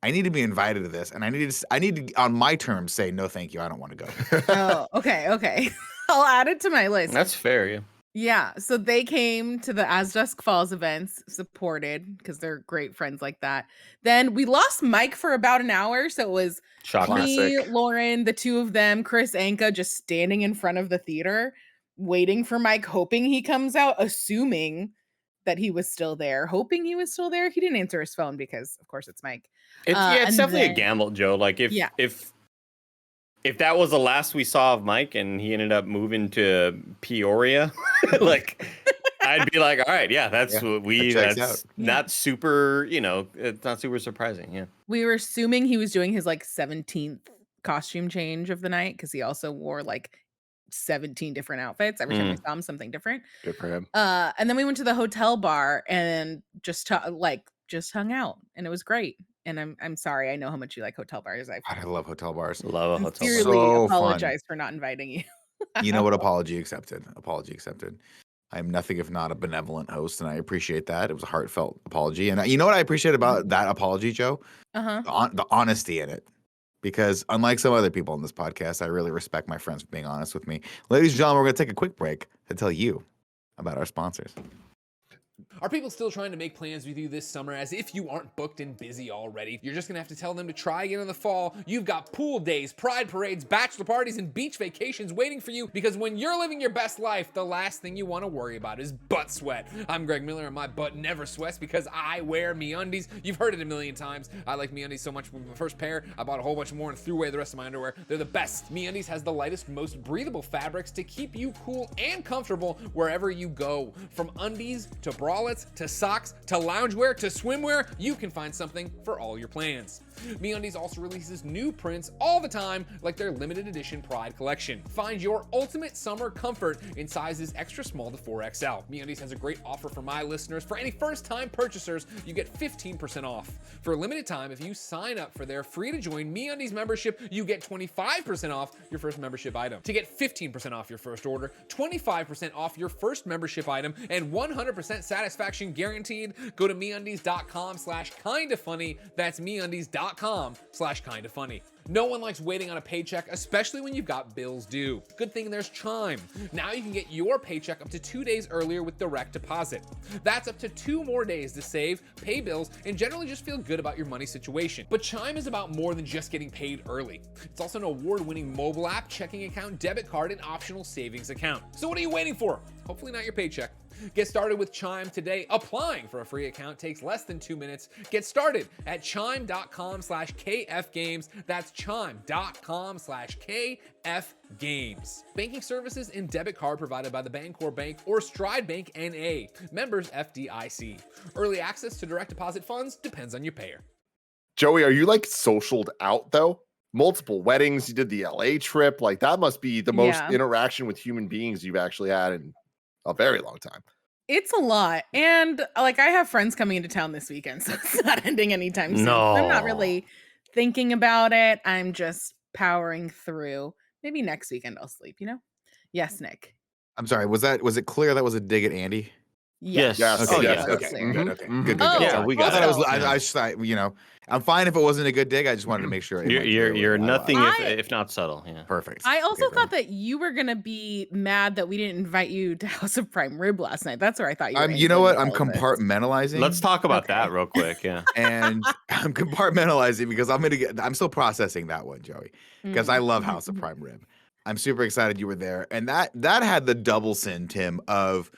I need to be invited to this, and I need to on my terms say no, thank you. I don't want to go. Oh, okay. I'll add it to my list. That's fair, yeah. Yeah, so they came to the As Dusk Falls events, supported because they're great friends like that. Then we lost Mike for about an hour, so it was me, Lauren, the two of them, Chris Anka, just standing in front of the theater, waiting for Mike, hoping he comes out, assuming that he was still there, hoping he was still there. He didn't answer his phone because, of course, it's Mike. It's definitely a gamble, Joe. Like if that was the last we saw of Mike and he ended up moving to Peoria, like I'd be like, all right, yeah, that's not super, it's not super surprising. Yeah. We were assuming he was doing his 17th costume change of the night because he also wore 17 different outfits. Every time we saw him, something different. Good for him. And then we went to the hotel bar and just hung out, and it was great. And I'm sorry, I know how much you like hotel bars. I love hotel bars. Love a hotel bar. Sincerely apologize for not inviting you. You know what? Apology accepted. I'm nothing if not a benevolent host, and I appreciate that. It was a heartfelt apology, and you know what I appreciate about that apology, Joe? The honesty in it. Because unlike some other people on this podcast, I really respect my friends for being honest with me. Ladies and gentlemen, we're going to take a quick break to tell you about our sponsors. Are people still trying to make plans with you this summer as if you aren't booked and busy already? You're just gonna have to tell them to try again in the fall. You've got pool days, pride parades, bachelor parties, and beach vacations waiting for you because when you're living your best life, the last thing you want to worry about is butt sweat. I'm Greg Miller and my butt never sweats because I wear MeUndies. You've heard it a million times. I like MeUndies so much with my first pair, I bought a whole bunch more and threw away the rest of my underwear. They're the best. MeUndies has the lightest, most breathable fabrics to keep you cool and comfortable wherever you go. From undies to bralettes to socks to loungewear to swimwear, you can find something for all your plans. MeUndies also releases new prints all the time, like their limited edition Pride collection. Find your ultimate summer comfort in sizes extra small to 4XL. MeUndies has a great offer for my listeners. For any first-time purchasers, you get 15% off. For a limited time, if you sign up for their free-to-join MeUndies membership, you get 25% off your first membership item. To get 15% off your first order, 25% off your first membership item, and 100% satisfaction guaranteed, go to MeUndies.com/kindafunny. That's MeUndies.com/kindafunny. No one likes waiting on a paycheck, especially when you've got bills due. Good thing there's Chime. Now you can get your paycheck up to 2 days earlier with direct deposit. That's up to 2 more days to save, pay bills, and generally just feel good about your money situation. But Chime is about more than just getting paid early. It's also an award-winning mobile app, checking account, debit card, and optional savings account. So what are you waiting for? Hopefully not your paycheck. Get started with Chime today. Applying for a free account takes less than 2 minutes. Get started at chime.com/KFgames. That's chime.com/KFgames. Banking services and debit card provided by the Bancorp Bank or Stride Bank N.A. Members FDIC. Early access to direct deposit funds depends on your payer. Joey, are you socialed out though? Multiple weddings. You did the LA trip. That must be the most interaction with human beings you've actually had in a very long time. It's a lot. And I have friends coming into town this weekend, so it's not ending anytime soon. No. I'm not really thinking about it. I'm just powering through. Maybe next weekend I'll sleep, Yes, Nick. I'm sorry. Was it clear that was a dig at Andy? Yes. Okay. Oh, Yes. yeah. Okay. Clear. Good. Okay. Good. Yeah, we got I thought it. I just thought, I'm fine if it wasn't a good dig. I just wanted to make sure. You're nothing if not subtle. Yeah. Perfect. I also thought that you were gonna be mad that we didn't invite you to House of Prime Rib last night. That's where I thought you were. You know what? I'm compartmentalizing. Let's talk about that real quick. Yeah. And I'm compartmentalizing because I'm still processing that one, Joey, because I love House of Prime Rib. I'm super excited you were there. And that had the double sin, Tim, of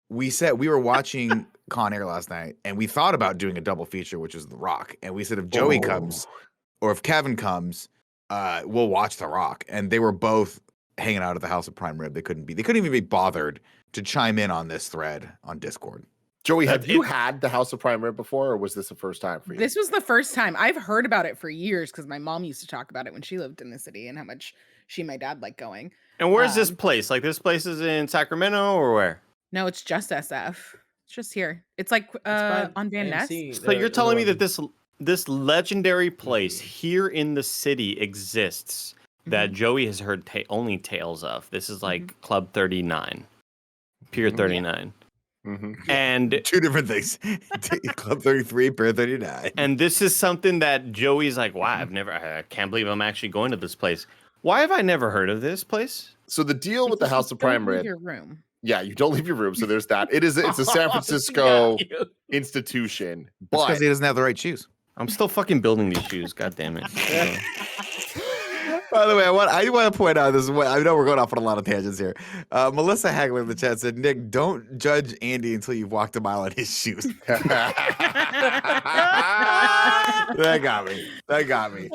we were watching Con Air last night and we thought about doing a double feature, which was The Rock. And we said if Joey comes or if Kevin comes, we'll watch The Rock. And they were both hanging out at the House of Prime Rib. They couldn't even be bothered to chime in on this thread on Discord. Joey, have you had the House of Prime Rib before, or was this the first time for you? This was the first time. I've heard about it for years because my mom used to talk about it when she lived in the city and how much she and my dad liked going. And where's this place? Like this place is in Sacramento or where? No, it's just SF. It's just here. It's like on Van Ness. So you're telling me that this legendary place here in the city exists that Joey has heard only tales of. This is like Club 39, Pier 39. And two different things. Club 33, Pier 39. And this is something that Joey's like, wow, I can't believe I'm actually going to this place. Why have I never heard of this place? So the deal with the House of Prime Rib. Your room. Yeah, you don't leave your room. So there's that. It's a San Francisco institution. But because he doesn't have the right shoes. I'm still fucking building these shoes. God damn it. By the way, I want to point out this. I know we're going off on a lot of tangents here. Melissa Hagler in the chat said, "Nick, don't judge Andy until you've walked a mile in his shoes." That got me.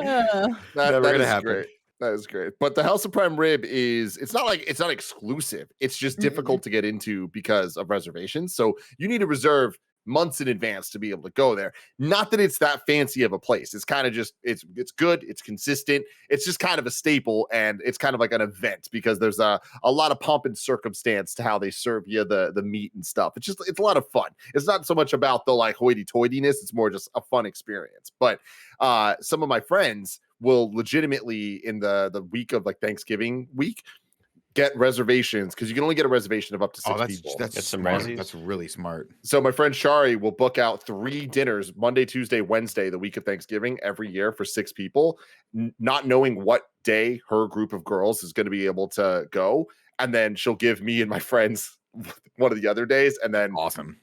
Never gonna happen. Great. That is great. But the House of Prime Rib it's not exclusive. It's just difficult to get into because of reservations. So you need to reserve months in advance to be able to go there. Not that it's that fancy of a place. It's kind of just it's good, it's consistent, it's just kind of a staple, and it's kind of like an event because there's a lot of pomp and circumstance to how they serve you the meat and stuff. It's a lot of fun. It's not so much about the like hoity-toityness, it's more just a fun experience. But some of my friends will legitimately in the week of like Thanksgiving week get reservations because you can only get a reservation of up to 6 people. That's smart. That's really smart. So my friend Shari will book out 3 dinners Monday, Tuesday, Wednesday, the week of Thanksgiving every year for 6 people, not knowing what day her group of girls is going to be able to go. And then she'll give me and my friends one of the other days and then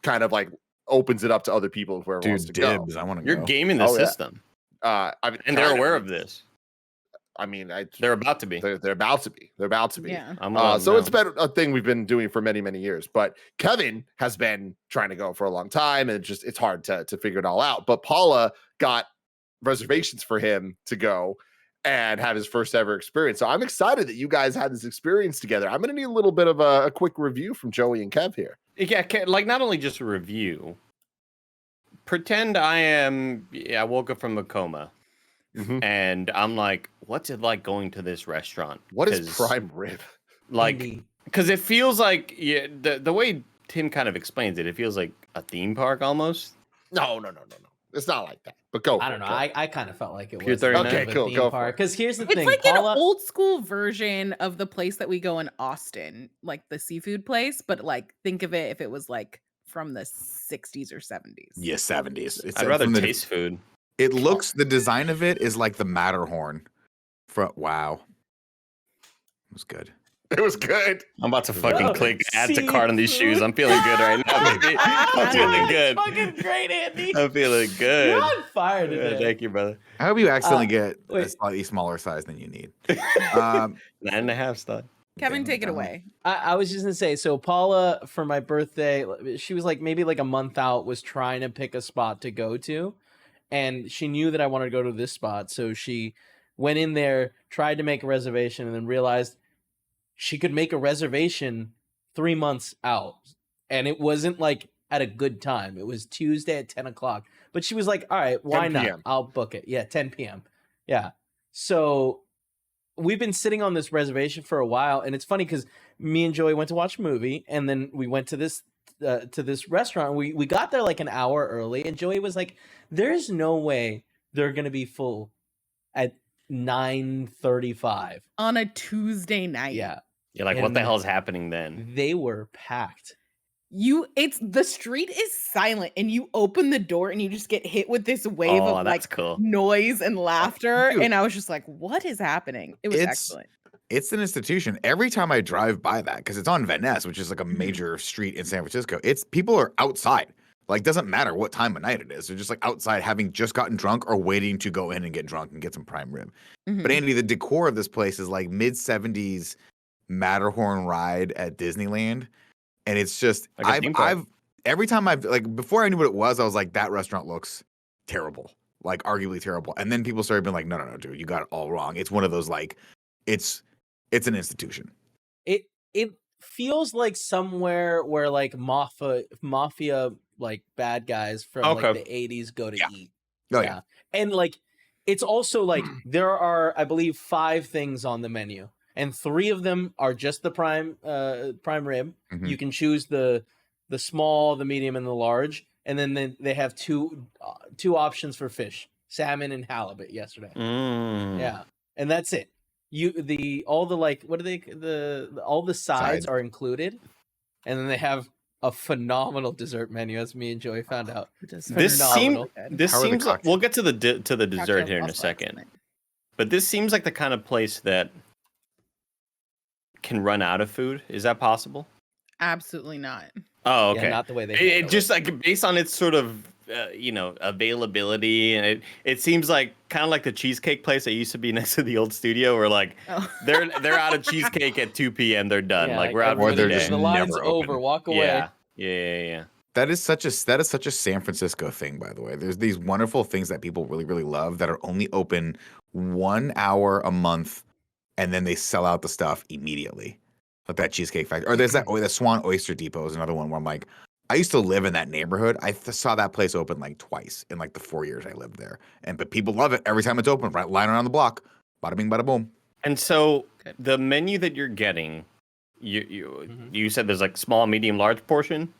kind of like opens it up to other people whoever wants to go. I want to You're gaming the system. And they're aware of this. I mean, they're about to be. They're about to be. They're about to be. Yeah. So it's been a thing we've been doing for many, many years. But Kevin has been trying to go for a long time, and it's hard to figure it all out. But Paula got reservations for him to go and have his first ever experience. So I'm excited that you guys had this experience together. I'm going to need a little bit of a quick review from Joey and Kev here. Yeah, like not only just a review. Pretend I woke up from a coma. And I'm like, what's it like going to this restaurant? What is Prime Rib? Like, because it feels like the way Tim kind of explains it, it feels like a theme park almost. No. It's not like that. But go. I don't know. I kind of felt like it Pier was 39. Okay, cool. Go for it. Because here's the It's thing, like Paula, an old school version of the place that we go in Austin, like the seafood place. But like, think of it if it was like from the 60s or 70s. Yeah, 70s. I'd rather taste food. It looks, the design of it is like the Matterhorn. Wow. It was good. It was good. I'm about to fucking click add to cart on these shoes. I'm feeling good right now, baby. I'm feeling good. Fucking great, Andy. I'm feeling good. You're on fire today. Thank you, brother. I hope you accidentally get a slightly smaller size than you need. 9.5 stud. Kevin, take it away. I was just gonna say, so Paula, for my birthday, she was like maybe like a month out, was trying to pick a spot to go to. And she knew that I wanted to go to this spot. So she went in there, tried to make a reservation, and then realized she could make a reservation 3 months out. And it wasn't like at a good time. It was Tuesday at 10 o'clock. But she was like, all right, why not? I'll book it. Yeah, 10 p.m. Yeah. So we've been sitting on this reservation for a while. And it's funny because me and Joey went to watch a movie. And then we went to this restaurant. We got there like an hour early, and Joey was like, there's no way they're gonna be full at 9:35 on a Tuesday night. Yeah. You're like, what the hell is happening then? They were packed. The street is silent, and you open the door and you just get hit with this wave of like noise and laughter. Dude, and I was just like, what is happening? It was excellent. It's an institution. Every time I drive by that, because it's on Van Ness, which is like a major street in San Francisco, people are outside. Like, doesn't matter what time of night it is. They're just like outside having just gotten drunk or waiting to go in and get drunk and get some prime rib. But Andy, the decor of this place is like mid-70s Matterhorn ride at Disneyland. And it's just, Like a theme park. every time like, before I knew what it was, I was like, that restaurant looks terrible. Like, arguably terrible. And then people started being like, no, dude, you got it all wrong. It's one of those, like, it's an institution. It feels like somewhere where like mafia like bad guys from like the 80s go to eat. Oh yeah. And like it's also like there are, I believe, 5 things on the menu, and 3 of them are just the prime rib. You can choose the small, the medium, and the large, and then they have two options for fish: salmon and halibut. Yesterday, yeah, and that's it. All the sides are included, and then they have a phenomenal dessert menu, as me and Joey found out. This seems like, we'll get to the dessert here in a second, but this seems like the kind of place that can run out of food. Is that possible? Absolutely not. Oh, okay. Yeah, not the way they it just like based on its sort of availability, and it seems like kind of like the cheesecake place that used to be next to the old studio, where like they're out of cheesecake at 2 p.m. They're done. Yeah, like we're out or for they're the just day. the line's never over. open. Walk away. Yeah. That is such a San Francisco thing, by the way. There's these wonderful things that people really, really love that are only open 1 hour a month, and then they sell out the stuff immediately. Like that Cheesecake Factory. Or there's the Swan Oyster Depot is another one where I'm like, I used to live in that neighborhood. I saw that place open like twice in like the 4 years I lived there. But people love it every time it's open, right? Line around the block. Bada bing, bada boom. And so the menu that you're getting, you said there's like small, medium, large portion?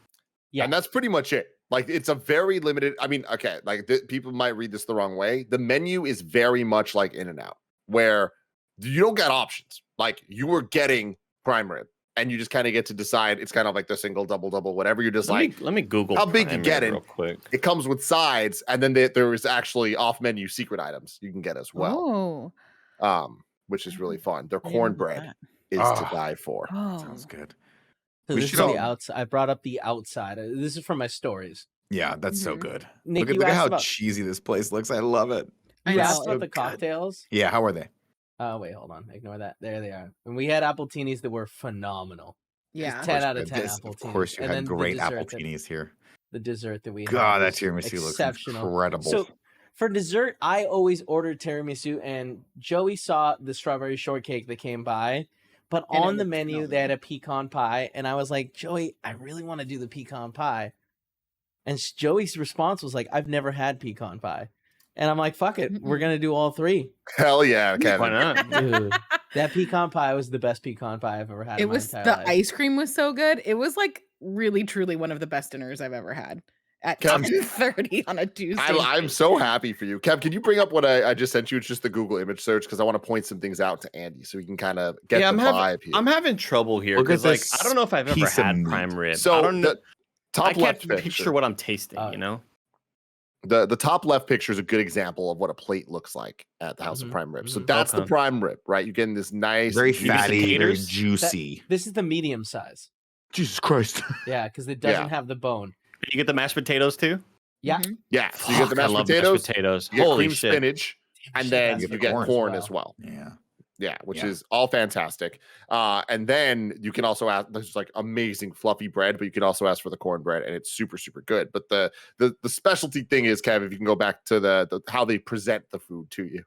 Yeah. And that's pretty much it. Like, it's a very limited, I mean, okay, like people might read this the wrong way. The menu is very much like In-N-Out, where you don't get options. Like, you were getting prime rib, and you just kind of get to decide. It's kind of like the single, double, whatever. You're just let me Google how big you get it. Real quick. It comes with sides, and then there is actually off-menu secret items you can get as well. Which is really fun. Their cornbread is to die for. Sounds good. So this is the outside. I brought up the outside. This is from my stories. Yeah, that's so good. Nick, look at how cheesy this place looks. I love it. You asked about the cocktails? Yeah, how are they? Oh, wait, hold on. Ignore that. There they are. And we had appletinis that were phenomenal. Yeah. 10 out of 10 appletinis. Of course, you had great appletinis here. The dessert that we had. God, that tiramisu looks incredible. So for dessert, I always ordered tiramisu, and Joey saw the strawberry shortcake that came by. But on the menu, they had a pecan pie. And I was like, Joey, I really want to do the pecan pie. And Joey's response was like, I've never had pecan pie. And I'm like, fuck it. We're going to do all 3. Hell yeah, Kevin. Why not? Dude, that pecan pie was the best pecan pie I've ever had in my entire life. The ice cream was so good. It was like really, truly one of the best dinners I've ever had at 10:30 on a Tuesday. I'm so happy for you. Kev, can you bring up what I just sent you? It's just the Google image search, because I want to point some things out to Andy so we can kind of get the vibe here. I'm having trouble here because like I don't know if I've ever had prime rib. So I don't know. I can't picture what I'm tasting, you know? The top left picture is a good example of what a plate looks like at the House of Prime Rib. So that's the prime rib, right? You're getting this nice, very fatty, very juicy. This is the medium size. Jesus Christ. Yeah, because it doesn't have the bone. Did you get the mashed potatoes too? Yeah. Yeah. So you get the mashed potatoes. You get Holy cream spinach, and then you get corn as well. Yeah, which is all fantastic. And then you can also ask, there's like amazing fluffy bread, but you can also ask for the cornbread, and it's super, super good. But the specialty thing is, Kev, if you can go back to the how they present the food to you.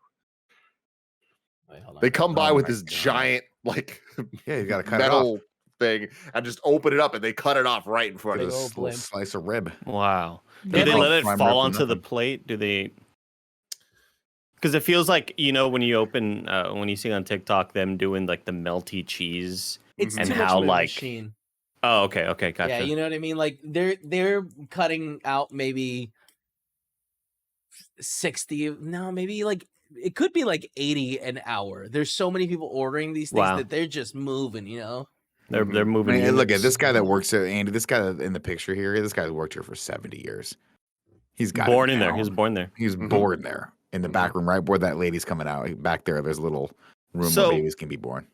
Wait, hold on. They come by with this giant like you gotta cut metal it off. Thing and just open it up, and they cut it off right in front of us. Little slice of rib. Wow. Do they let it fall onto the plate? Do they? Because it feels like, you know, when you open, when you see on TikTok them doing like the melty cheese, it's and too how much of a like, machine. Oh, okay, gotcha. Yeah, you know what I mean. Like they're cutting out maybe 60. No, maybe like it could be like 80 an hour. There's so many people ordering these things that they're just moving. You know, they're moving. I mean, look at this guy that works here, Andy. This guy in the picture here. This guy's worked here for 70 years. He's got born in there. He was born there. He was born there. In the back room, right where that lady's coming out, back there, there's a little room where babies can be born.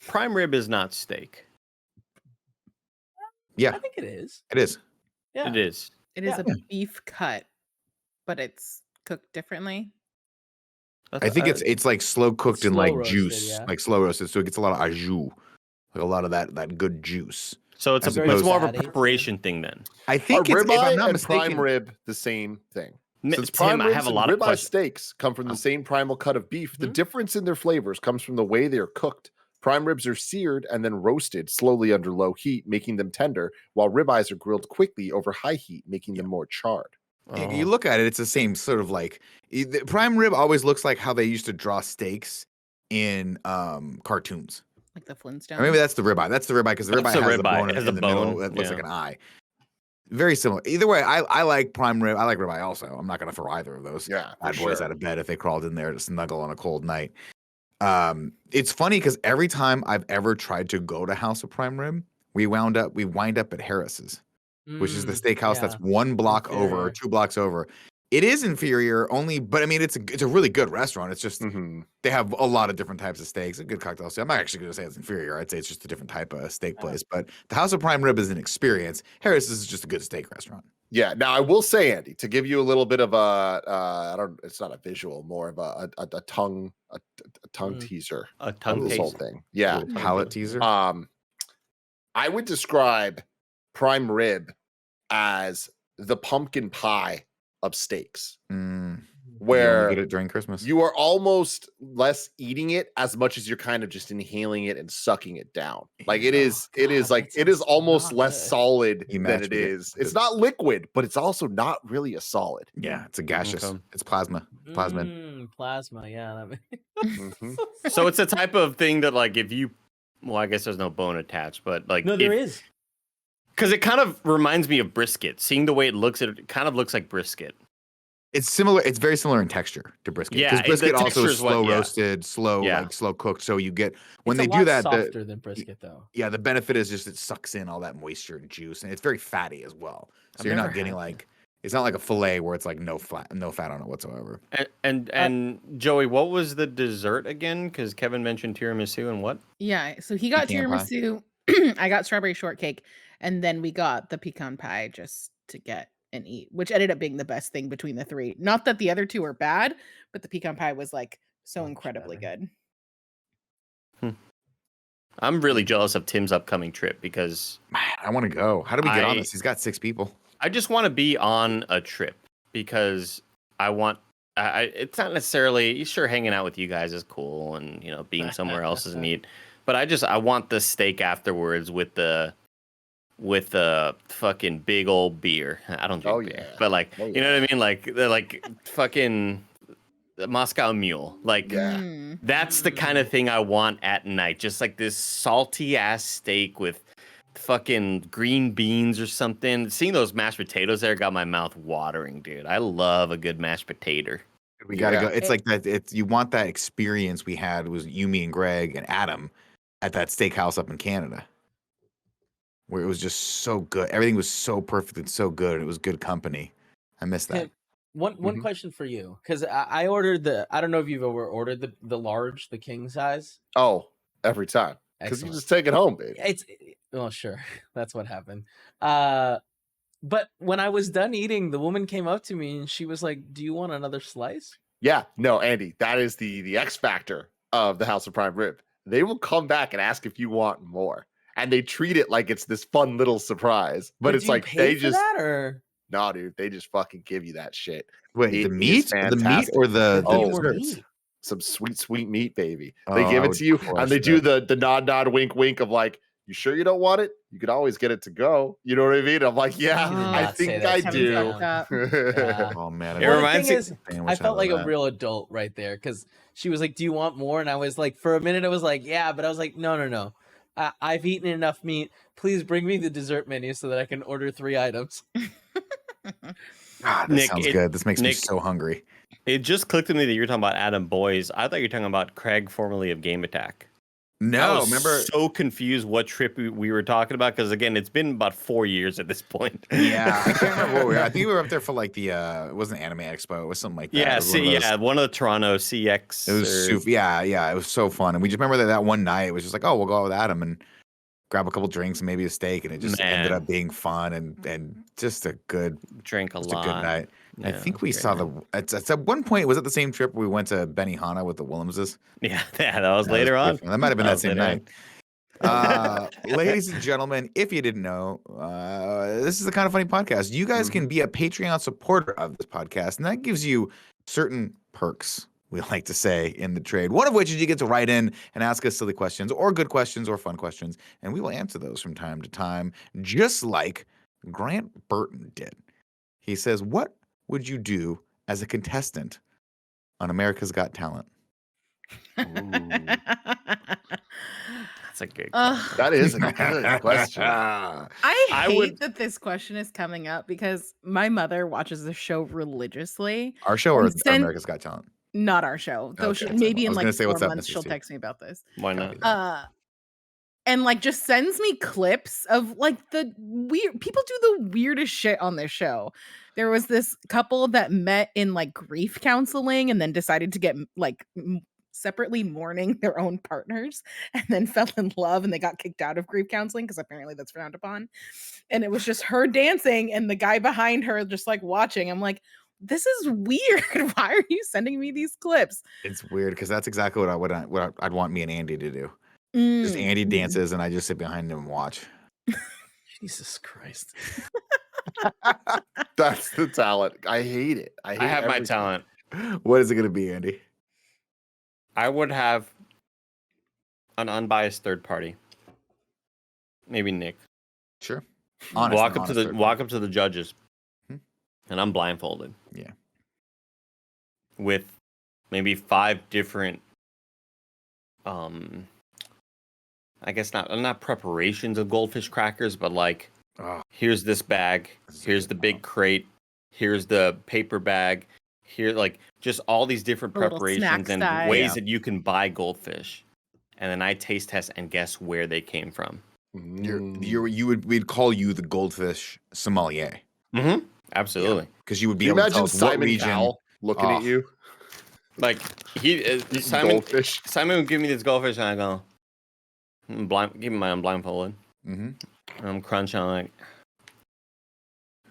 Prime rib is not steak. Yeah, I think it is. It is. Yeah, it is. It is Yeah. a beef cut, but it's cooked differently. I think it's like slow cooked in slow like roasted, juice, yeah. like slow roasted, so it gets a lot of au jus, like a lot of that good juice. So it's As it's more of a opposed- preparation thing then. I Are think it's, if I'm ribeye not and prime mistaken, rib the same thing? Since Tim, prime I ribs have a and lot of ribeye questions. steaks come from the same primal cut of beef, the Mhm. difference in their flavors comes from the way they're cooked. Prime ribs are seared and then roasted slowly under low heat, making them tender, while ribeyes are grilled quickly over high heat, making them more charred. you look at it, it's the same sort of like the prime rib always looks like how they used to draw steaks in cartoons. Like the Flintstones. Or maybe that's the ribeye. That's the ribeye because the That's ribeye the has a ribeye. bone It has in a the middle bone, that looks yeah. like an eye. Very similar. Either way, I like prime rib. I like ribeye also. I'm not gonna throw either of those Yeah, bad for boys sure. out of bed if they crawled in there to snuggle on a cold night. It's funny because every time I've ever tried to go to House of Prime Rib, we wind up at Harris's, which is the steakhouse that's one block over or Inferior. 2 blocks over. It is inferior only, but I mean it's a really good restaurant. It's just Mhm. they have a lot of different types of steaks, a good cocktail steak. I'm not actually going to say it's inferior. I'd say it's just a different type of steak place. But the House of Prime Rib is an experience. Harris's is just a good steak restaurant. Yeah. Now I will say, Andy, to give you a little bit of it's not a visual, more of a tongue teaser A of tongue this whole taste. thing. Yeah. Little palate teaser. I would describe prime rib as the pumpkin pie of steaks, You where only get it during Christmas. you are almost less eating it as much as you're kind of just inhaling it and sucking it down. Like it is God, that it is sounds almost not less good. solid You than match it with it. is. It's not liquid, but it's also not really a solid. Yeah, it's a gaseous. Okay. It's plasma. Plasmid. Plasma, yeah. Mhm. So it's a type of thing that like if you, well, I guess there's no bone attached, but like No, there is. because it kind of reminds me of brisket. Seeing the way it looks, it kind of looks like brisket. It's similar. It's very similar in texture to brisket. Yeah, because brisket the also texture is is what- slow yeah. roasted, slow Yeah. like slow cooked. So you get when It's they a do lot that. softer than brisket, though. Yeah, the benefit is just it sucks in all that moisture and juice, and it's very fatty as well. So I've you're never not getting had like it's not like a fillet where it's like no fat on it whatsoever. And Joey, what was the dessert again? Because Kevin mentioned tiramisu and what? Yeah, so he got Pecan pie. tiramisu. I got strawberry shortcake, and then we got the pecan pie just to get and eat, which ended up being the best thing between the three. Not that the other two were bad, but the pecan pie was like so Much incredibly better. good. I'm really jealous of Tim's upcoming trip because Man, I want to go. How do we get on I- this? He's got 6 people. I just want to be on a trip because I want. It's not necessarily sure hanging out with you guys is cool and being somewhere else is neat, but I want the steak afterwards with the fucking big old beer. I don't drink beer, yeah. but like Oh, you know what I mean, like fucking the Moscow Mule, like. Yeah. Mm. That's the kind of thing I want at night. Just like this salty ass steak with fucking green beans or something. Seeing those mashed potatoes there got my mouth watering, dude. I love a good mashed potato. We gotta Yeah. go. It's like that. It's you want that experience we had was you, me, and Greg and Adam at that steakhouse up in Canada, where it was just so good. Everything was so perfect and so good. And it was good company. I miss that. Tim, one Mhm. question for you, because I ordered I don't know if you've ever ordered the large, the king size. Oh, every time. Because you Excellent. just take it home, baby. It's well, sure, that's what happened. But when I was done eating, the woman came up to me and she was like, "Do you want another slice?" Yeah, no, Andy, that is the X factor of the House of Prime Rib. They will come back and ask if you want more, and they treat it like it's this fun little surprise. But it's do you like pay they for just that, or no, dude, they just fucking give you that shit. Wait, It the is meat, fantastic. or the Oh, more desserts? meat? Some sweet meat, baby. Oh, They give I it would to you, crush and they do that. the nod, wink, wink of like, you sure you don't want it? You could always get it to go. You know what I mean? I'm like, yeah, You did I not say think that I to Kevin me, do. fucked up. Yeah. Oh man, It Well, the reminds thing me- is, sandwich I out felt of like a that. real adult right there because she was like, "Do you want more?" And I was like, for a minute, I was like, "Yeah," but I was like, "No. I've eaten enough meat. Please bring me the dessert menu so that I can order 3 items." God, that Nick, sounds it- good. This makes me Nick- so hungry. It just clicked to me that you're talking about Adam Boyes. I thought you were talking about Craig, formerly of Game Attack. I No, was remember? so confused what trip we were talking about because again, it's been about 4 years at this point. Yeah, I can't remember what we were. I think we were up there for like the it wasn't Anime Expo. It was something like that. Yeah, It was one of those- one of the Toronto CX. It was super. Yeah, it was so fun. And we just remember that one night it was just like, oh, we'll go out with Adam, and grab a couple drinks, maybe a steak, and it just ended Man. up being fun and just a good Drank a just lot. a good night. I Yeah, think it was we great, saw man. at one point, was it the same trip we went to Benihana with the Williamses? Yeah, that was That was later pretty on. fun. That might have been that same later night. Ladies and gentlemen, if you didn't know, this is the Kind of Funny podcast. You guys can be a Patreon supporter of this podcast, and that gives you certain perks, we like to say, in the trade. One of which is you get to write in and ask us silly questions or good questions or fun questions, and we will answer those from time to time, just like Grant Burton did. He says, what would you do as a contestant on America's Got Talent? That's a good Ugh. question. That is a good question. I I hate would- that this question is coming up because my mother watches the show religiously. Our show or And send- America's Got Talent? Not our show. Though Okay. maybe I in was like gonna say, 4 what's up, months Mrs. she'll T? text me about this. Why Copy not? And like just sends me clips of like the weird people do the weirdest shit on this show. There was this couple that met in like grief counseling and then decided to get like separately mourning their own partners and then fell in love and they got kicked out of grief counseling because apparently that's frowned upon. And it was just her dancing and the guy behind her just like watching. I'm like, this is weird. Why are you sending me these clips? It's weird because that's exactly what I'd want me and Andy to do. Just Andy dances and I just sit behind him and watch. Jesus Christ. That's the talent. I hate it. I hate have my everything. talent. What is it going to be, Andy? I would have an unbiased third party. Maybe Nick. Sure. Walk up to the judges, Hmm. and I'm blindfolded. Yeah. With maybe 5 different, I guess not preparations of goldfish crackers, but like, Oh, here's this bag, This is here's good. the big crate, here's the paper bag, here, like just all these different A little preparations snack and size. ways Yeah. that you can buy goldfish, and then I taste test and guess where they came from. we'd call you the goldfish sommelier Mm-hmm. Absolutely. because you would be Can you able to tell imagine us what Simon region. Cowell looking Oh. at you? Like Eating Simon goldfish. would give me this goldfish and I go, keep in mind I'm blindfolded. Mhm. And I'm crunching. I'm like,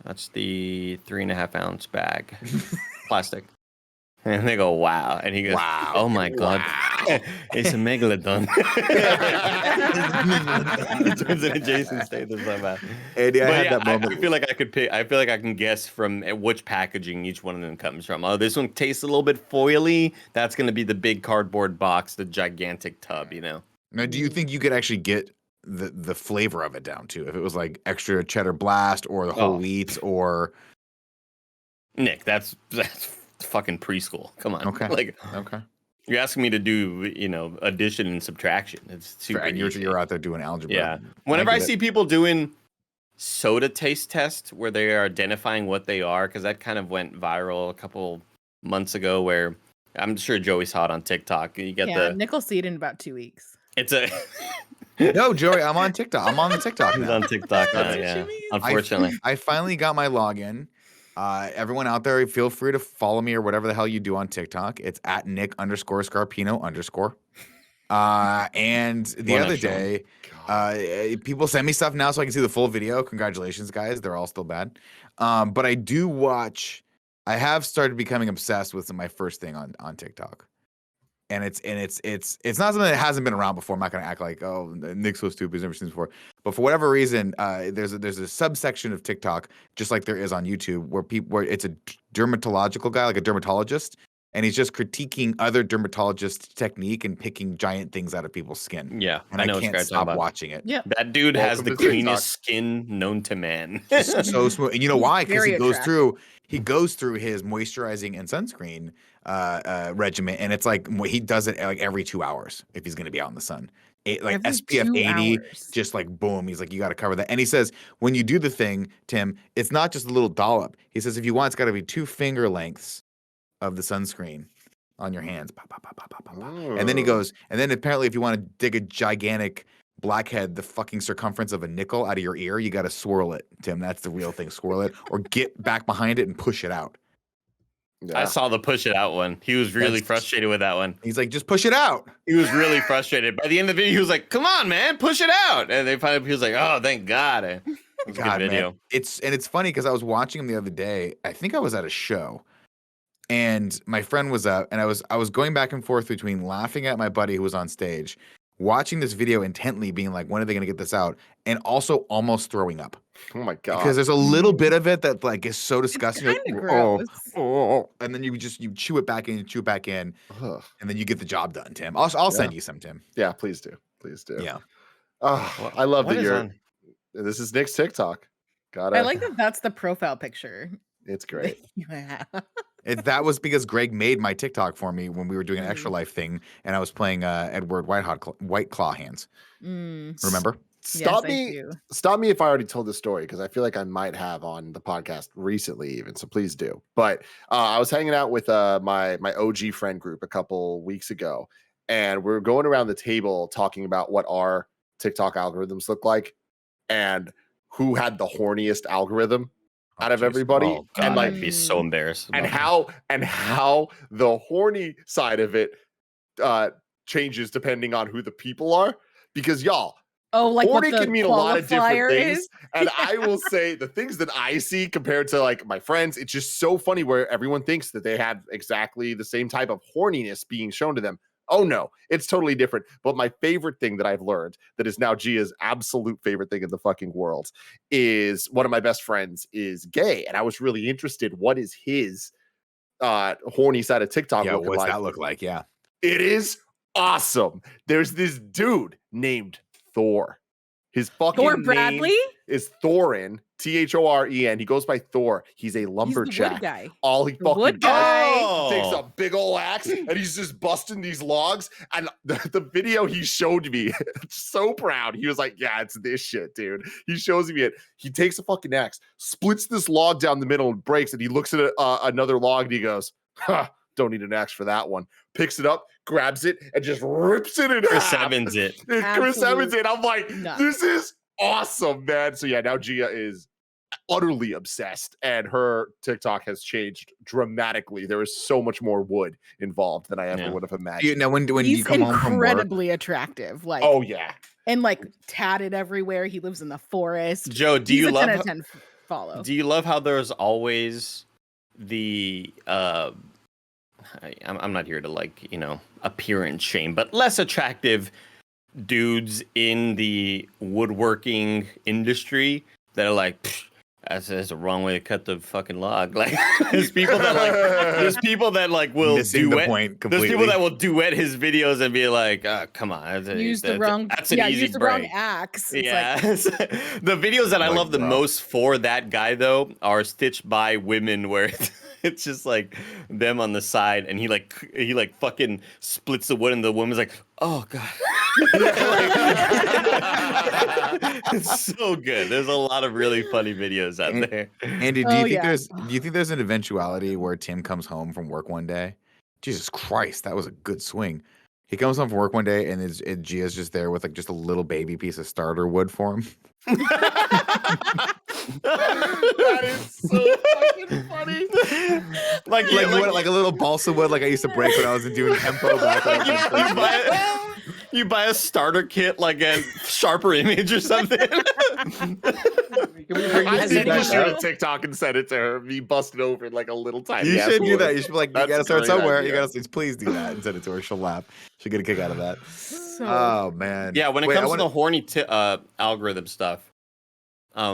that's the 3.5 ounce bag, plastic. And they go, wow. And he goes, Wow. oh my god, it's a megalodon. He turns into Jason Statham somehow. Andy, I But had yeah, that moment. I feel like I could pick. I feel like I can guess from which packaging each one of them comes from. Oh, this one tastes a little bit foily. That's going to be the big cardboard box, the gigantic tub. You know. Now, do you think you could actually get the flavor of it down too? If it was like extra cheddar blast or the whole Oh. wheat or Nick, that's fucking preschool. Come on. Okay. Like okay, you're asking me to do, addition and subtraction. It's super and easy. you're out there doing algebra. Yeah. Whenever I get it. see people doing soda taste test where they are identifying what they are, because that kind of went viral a couple months ago, where I'm sure Joey saw it on TikTok. You get Yeah, Nick will see it in about 2 weeks. it's a No, Joey, I'm on TikTok. I'm on the TikTok he's now. on TikTok now. That's what Yeah. you mean. Unfortunately. I finally got my login. Everyone out there, feel free to follow me or whatever the hell you do on TikTok. It's at Nick_Scarpino_. And the Wanna other show 'em? day, people send me stuff now so I can see the full video. Congratulations, guys. They're all still bad. But I do watch. I have started becoming obsessed with my first thing on TikTok. And it's not something that hasn't been around before. I'm not gonna act like, oh, Nick's so stupid, he's never seen this before. But for whatever reason, there's a subsection of TikTok, just like there is on YouTube, where it's a dermatological guy, like a dermatologist, and he's just critiquing other dermatologists' technique and picking giant things out of people's skin. Yeah. And I know what can't you're talking stop about. watching it. Yeah. That dude has Welcome the to TikTok. cleanest skin known to man. It's so smooth. And you know He's why? Because very he goes through his moisturizing and sunscreen regimen, and it's like he does it like every 2 hours if he's going to be out in the sun. Like Every SPF 2 80, hours. just like boom. He's like, you got to cover that. And he says, when you do the thing, Tim, it's not just a little dollop. He says, if you want, it's got to be 2 finger lengths of the sunscreen on your hands. Pop, pop, pop, pop, pop, pop, pop. And then he Ooh. goes, and then apparently, if you want to dig a gigantic blackhead, the fucking circumference of a nickel out of your ear, you got to swirl it, Tim. That's the real thing. Swirl it or get back behind it and push it out. I saw the push it out one. He was really frustrated with that one. He's like, just push it out. He was really frustrated. By the end of the video, he was like, "Come on, man, push it out!" And they finally, he was like, "Oh, thank God!" It was a good video. Man. It's funny because I was watching him the other day. I think I was at a show, and my friend was up, and I was going back and forth between laughing at my buddy who was on stage, watching this video intently, being like, "When are they going to get this out?" and also almost throwing up. Oh my God! Because there's a little bit of it that like is so disgusting. It's You're kind of like, gross. and then you chew it back in, Ugh. and then you get the job done, Tim. I'll send you some, Tim. Yeah, please do. Yeah. Oh, I love What that is you're. on? This is Nick's TikTok. Got it. I like that. That's the profile picture. It's great. Yeah. That was because Greg made my TikTok for me when we were doing an Extra Life thing, and I was playing Edward White Claw Hands. Remember? Stop Yes, I me. do. Stop me if I already told this story because I feel like I might have on the podcast recently, even. So please do. But I was hanging out with my OG friend group a couple weeks ago, and we were going around the table talking about what our TikTok algorithms look like, and who had the horniest algorithm out of everybody. Oh, God, and like I'd be so embarrassed. and about how the horny side of it changes depending on who the people are. Because y'all, Oh, like what horny the can mean a lot of different qualifier things. is? And I will say the things that I see compared to like my friends, it's just so funny where everyone thinks that they have exactly the same type of horniness being shown to them. Oh no, it's totally different. But my favorite thing that I've learned that is now Gia's absolute favorite thing in the fucking world is one of my best friends is gay. And I was really interested. What is his horny side of TikTok Yeah, looking what's like? that look like? Yeah. It is awesome. There's this dude named Thor. His fucking Thor name Bradley? is Thorin, Thoren. He goes by Thor. He's a He's the lumberjack. wood guy. All he The fucking wood does, guy. he takes a big old axe and he's just busting these logs. And the video he showed me, so proud. He was like, "Yeah, it's this shit, dude." He shows me it. He takes a fucking axe, splits this log down the middle and breaks it. He looks at another log and he goes, "Huh, don't need an axe for that one." Picks it up, grabs it, and just rips it in Chris half. Evans it. Chris Evans it. I'm like, nuts. this is awesome, man. So yeah, now Gia is utterly obsessed, and her TikTok has changed dramatically. There is so much more wood involved than I ever would have imagined. Now, when He's you come home from work, incredibly attractive. Like, Oh yeah, and like tatted everywhere. He lives in the forest. Joe, do He's you a love 10 out of 10 follow. Do you love how there's always the I'm not here to like, appearance shame, but less attractive dudes in the woodworking industry that are like, that's the wrong way to cut the fucking log. Like there's people that will missing the duet. point There's completely. people that will duet his videos and be like, come on, Use the wrong. that's an easy use the wrong break. axe. It's Yeah, like, the videos that I Like, love the bro. most for that guy though are stitched by women, where it's just like them on the side, and he fucking splits the wood, and the woman's like, "Oh god," it's so good. There's a lot of really funny videos out there. Andy, do Oh, you think yeah. do you think there's an eventuality where Tim comes home from work one day? Jesus Christ, that was a good swing. He comes home from work one day and Gia's just there with like just a little baby piece of starter wood for him. that is so fucking funny. Like Like a little balsa wood like I used to break when I was doing tempo back when I was you buy a starter kit like a Sharper Image or something. I Has think you anyone- should TikTok and send it to her. Me busted over in like a little tiny. You ass should do wood. that. You should be like, you That's gotta a start great somewhere. idea. You gotta please do that and send it to her. She'll laugh. She'll get a kick out of that. so Oh man. Yeah, when it Wait, comes I to the horny algorithm stuff, I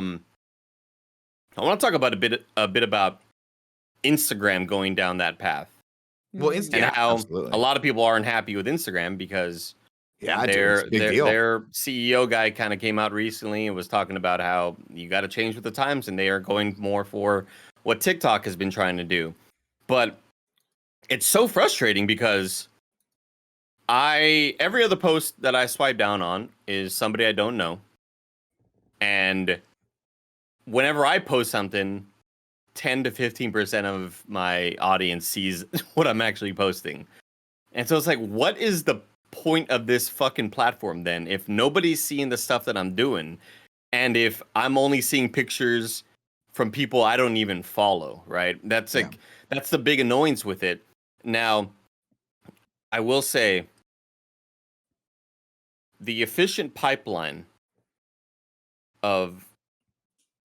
want to talk about a bit about Instagram going down that path, Well, mm. Insta- and Yeah, how absolutely. a lot of people aren't happy with Instagram because yeah, dude, it's a big deal. their CEO guy kind of came out recently and was talking about how you got to change with the times, and they are going more for what TikTok has been trying to do. But it's so frustrating because every other post that I swipe down on is somebody I don't know, and whenever I post something, 10 to 15% of my audience sees what I'm actually posting. And so it's like, what is the point of this fucking platform then if nobody's seeing the stuff that I'm doing, and if I'm only seeing pictures from people I don't even follow, right? That's like that's the big annoyance with it. Now, I will say the efficient pipeline of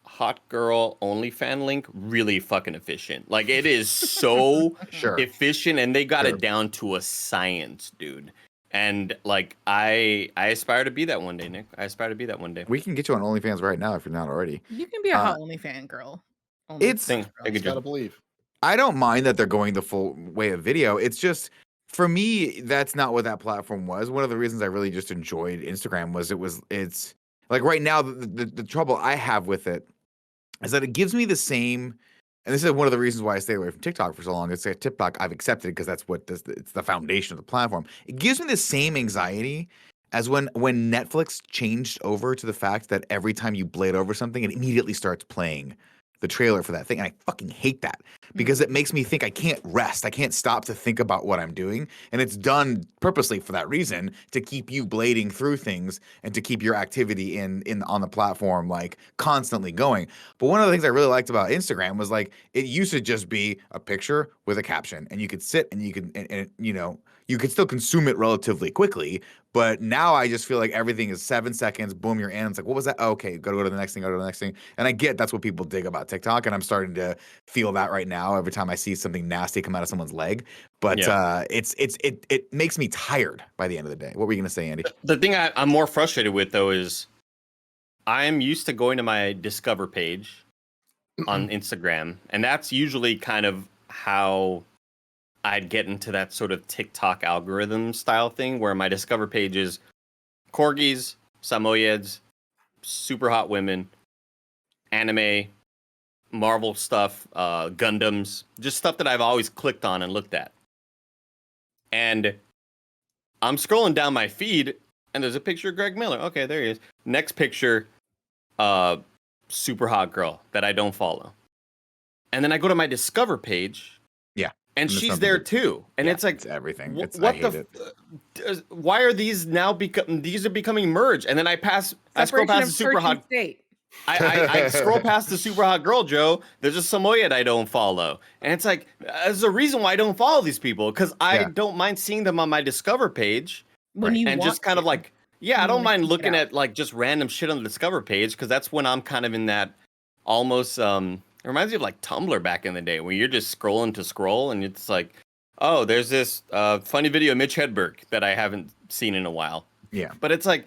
hot girl OnlyFan link really fucking efficient. Like it is so Sure. efficient, and they got Sure. it down to a science, dude. And like I aspire to be that one day, Nick. I aspire to be that one day. We can get you on OnlyFans right now if you're not already. You can be a hot OnlyFan girl. It's- Thing, girl. take a Just gotta joke. believe. I don't mind that they're going the full way of video. It's just for me, that's not what that platform was. One of the reasons I really just enjoyed Instagram was it's like right now the trouble I have with it is that it gives me the same. And this is one of the reasons why I stayed away from TikTok for so long. It's TikTok I've accepted because that's what it's the foundation of the platform. It gives me the same anxiety as when Netflix changed over to the fact that every time you blade over something, it immediately starts playing the trailer for that thing. And I fucking hate that because it makes me think I can't rest. I can't stop to think about what I'm doing. And it's done purposely for that reason, to keep you blading through things and to keep your activity on the platform like constantly going. But one of the things I really liked about Instagram was like it used to just be a picture with a caption, and you could sit and you could and you know, you could still consume it relatively quickly. But now I just feel like everything is 7 seconds, boom, you're in. It's like, what was that? Oh, okay, gotta go to the next thing, go to the next thing. And I get that's what people dig about TikTok, and I'm starting to feel that right now every time I see something nasty come out of someone's leg. But it makes me tired by the end of the day. What were you gonna say, Andy? The thing I'm more frustrated with though is I'm used to going to my Discover page on Instagram, and that's usually kind of how I'd get into that sort of TikTok algorithm style thing where my Discover page is corgis, samoyeds, super hot women, anime, Marvel stuff, Gundams, just stuff that I've always clicked on and looked at. And I'm scrolling down my feed, and there's a picture of Greg Miller. Okay, there he is. Next picture, super hot girl that I don't follow. And then I go to my Discover page. Yeah. And there's she's something there that- too. And Yeah, it's like it's everything. wh- It's I what hate the it. why are these now these are becoming merged? And then I scroll Separation past of the super church and hot state. I scroll past the super hot girl, Joe. There's a Samoyed I don't follow. And it's like, there's a reason why I don't follow these people, because I don't mind seeing them on my Discover page. When you and want just kind of to. like, yeah, I You don't wanna mind seek it looking out. at like just random shit on the Discover page, because that's when I'm kind of in that almost, it reminds me of like Tumblr back in the day, where you're just scrolling to scroll, and it's like, oh, there's this funny video of Mitch Hedberg that I haven't seen in a while. Yeah. But it's like,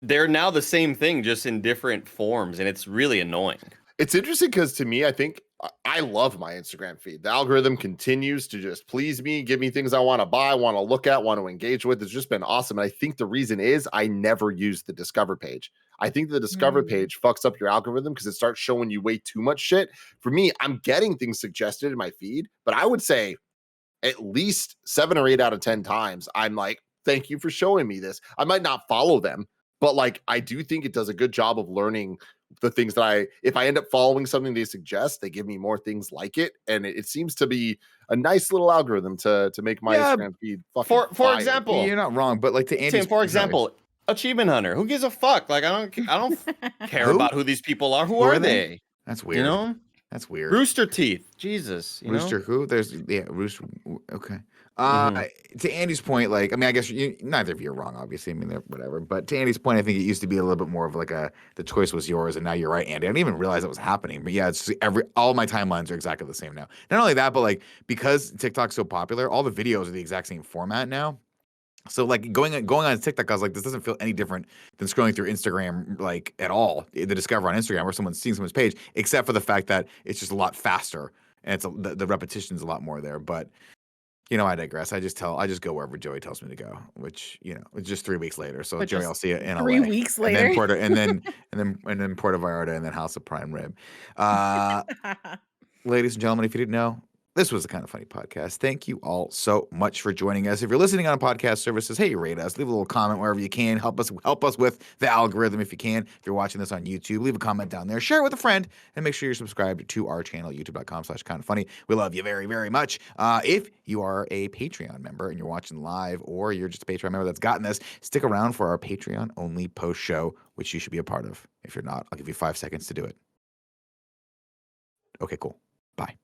they're now the same thing, just in different forms, and it's really annoying. It's interesting because to me, I think I love my Instagram feed. The algorithm continues to just please me, give me things I want to buy, want to look at, want to engage with. It's just been awesome. And I think the reason is I never use the Discover page. I think the Discover page fucks up your algorithm because it starts showing you way too much shit. For me, I'm getting things suggested in my feed, but I would say at least 7 or 8 out of 10 times, I'm like, thank you for showing me this. I might not follow them, but like, I do think it does a good job of learning the things that if I end up following something they suggest, they give me more things like it. And it seems to be a nice little algorithm to make my Instagram feed fucking For fire. example, You're not wrong, but like to Andy's Tim, for example, Achievement Hunter. Who gives a fuck? Like, I don't care Who? about who these people are. Who Who are are they? they? That's weird. You know, That's weird. Rooster Teeth. Jesus, you Rooster know? who? There's Rooster. Okay. To Andy's point, like I mean, I guess neither of you are wrong. Obviously, I mean, they're whatever. But to Andy's point, I think it used to be a little bit more of like the choice was yours, and now you're right, Andy. I didn't even realize it was happening. But yeah, it's just all my timelines are exactly the same now. Not only that, but like because TikTok's so popular, all the videos are the exact same format now. So like going on TikTok, I was like, this doesn't feel any different than scrolling through Instagram like at all. The Discover on Instagram where someone's seeing someone's page, except for the fact that it's just a lot faster and it's the repetition's a lot more there. But you know, I digress. I just go wherever Joey tells me to go, which you know, it's just 3 weeks later. So But Joey, just I'll see you in 3 LA. weeks and later. then Puerto Vallarta, and then House of Prime Rib. Ladies and gentlemen, if you didn't know, this was the Kind of Funny podcast. Thank you all so much for joining us. If you're listening on podcast services, hey, rate us, leave a little comment wherever you can. Help us with the algorithm if you can. If you're watching this on YouTube, leave a comment down there. Share it with a friend, and make sure you're subscribed to our channel, youtube.com/kindoffunny. We love you very, very much. If you are a Patreon member and you're watching live, or you're just a Patreon member that's gotten this, stick around for our Patreon only post show, which you should be a part of. If you're not, I'll give you 5 seconds to do it. Okay, cool. Bye.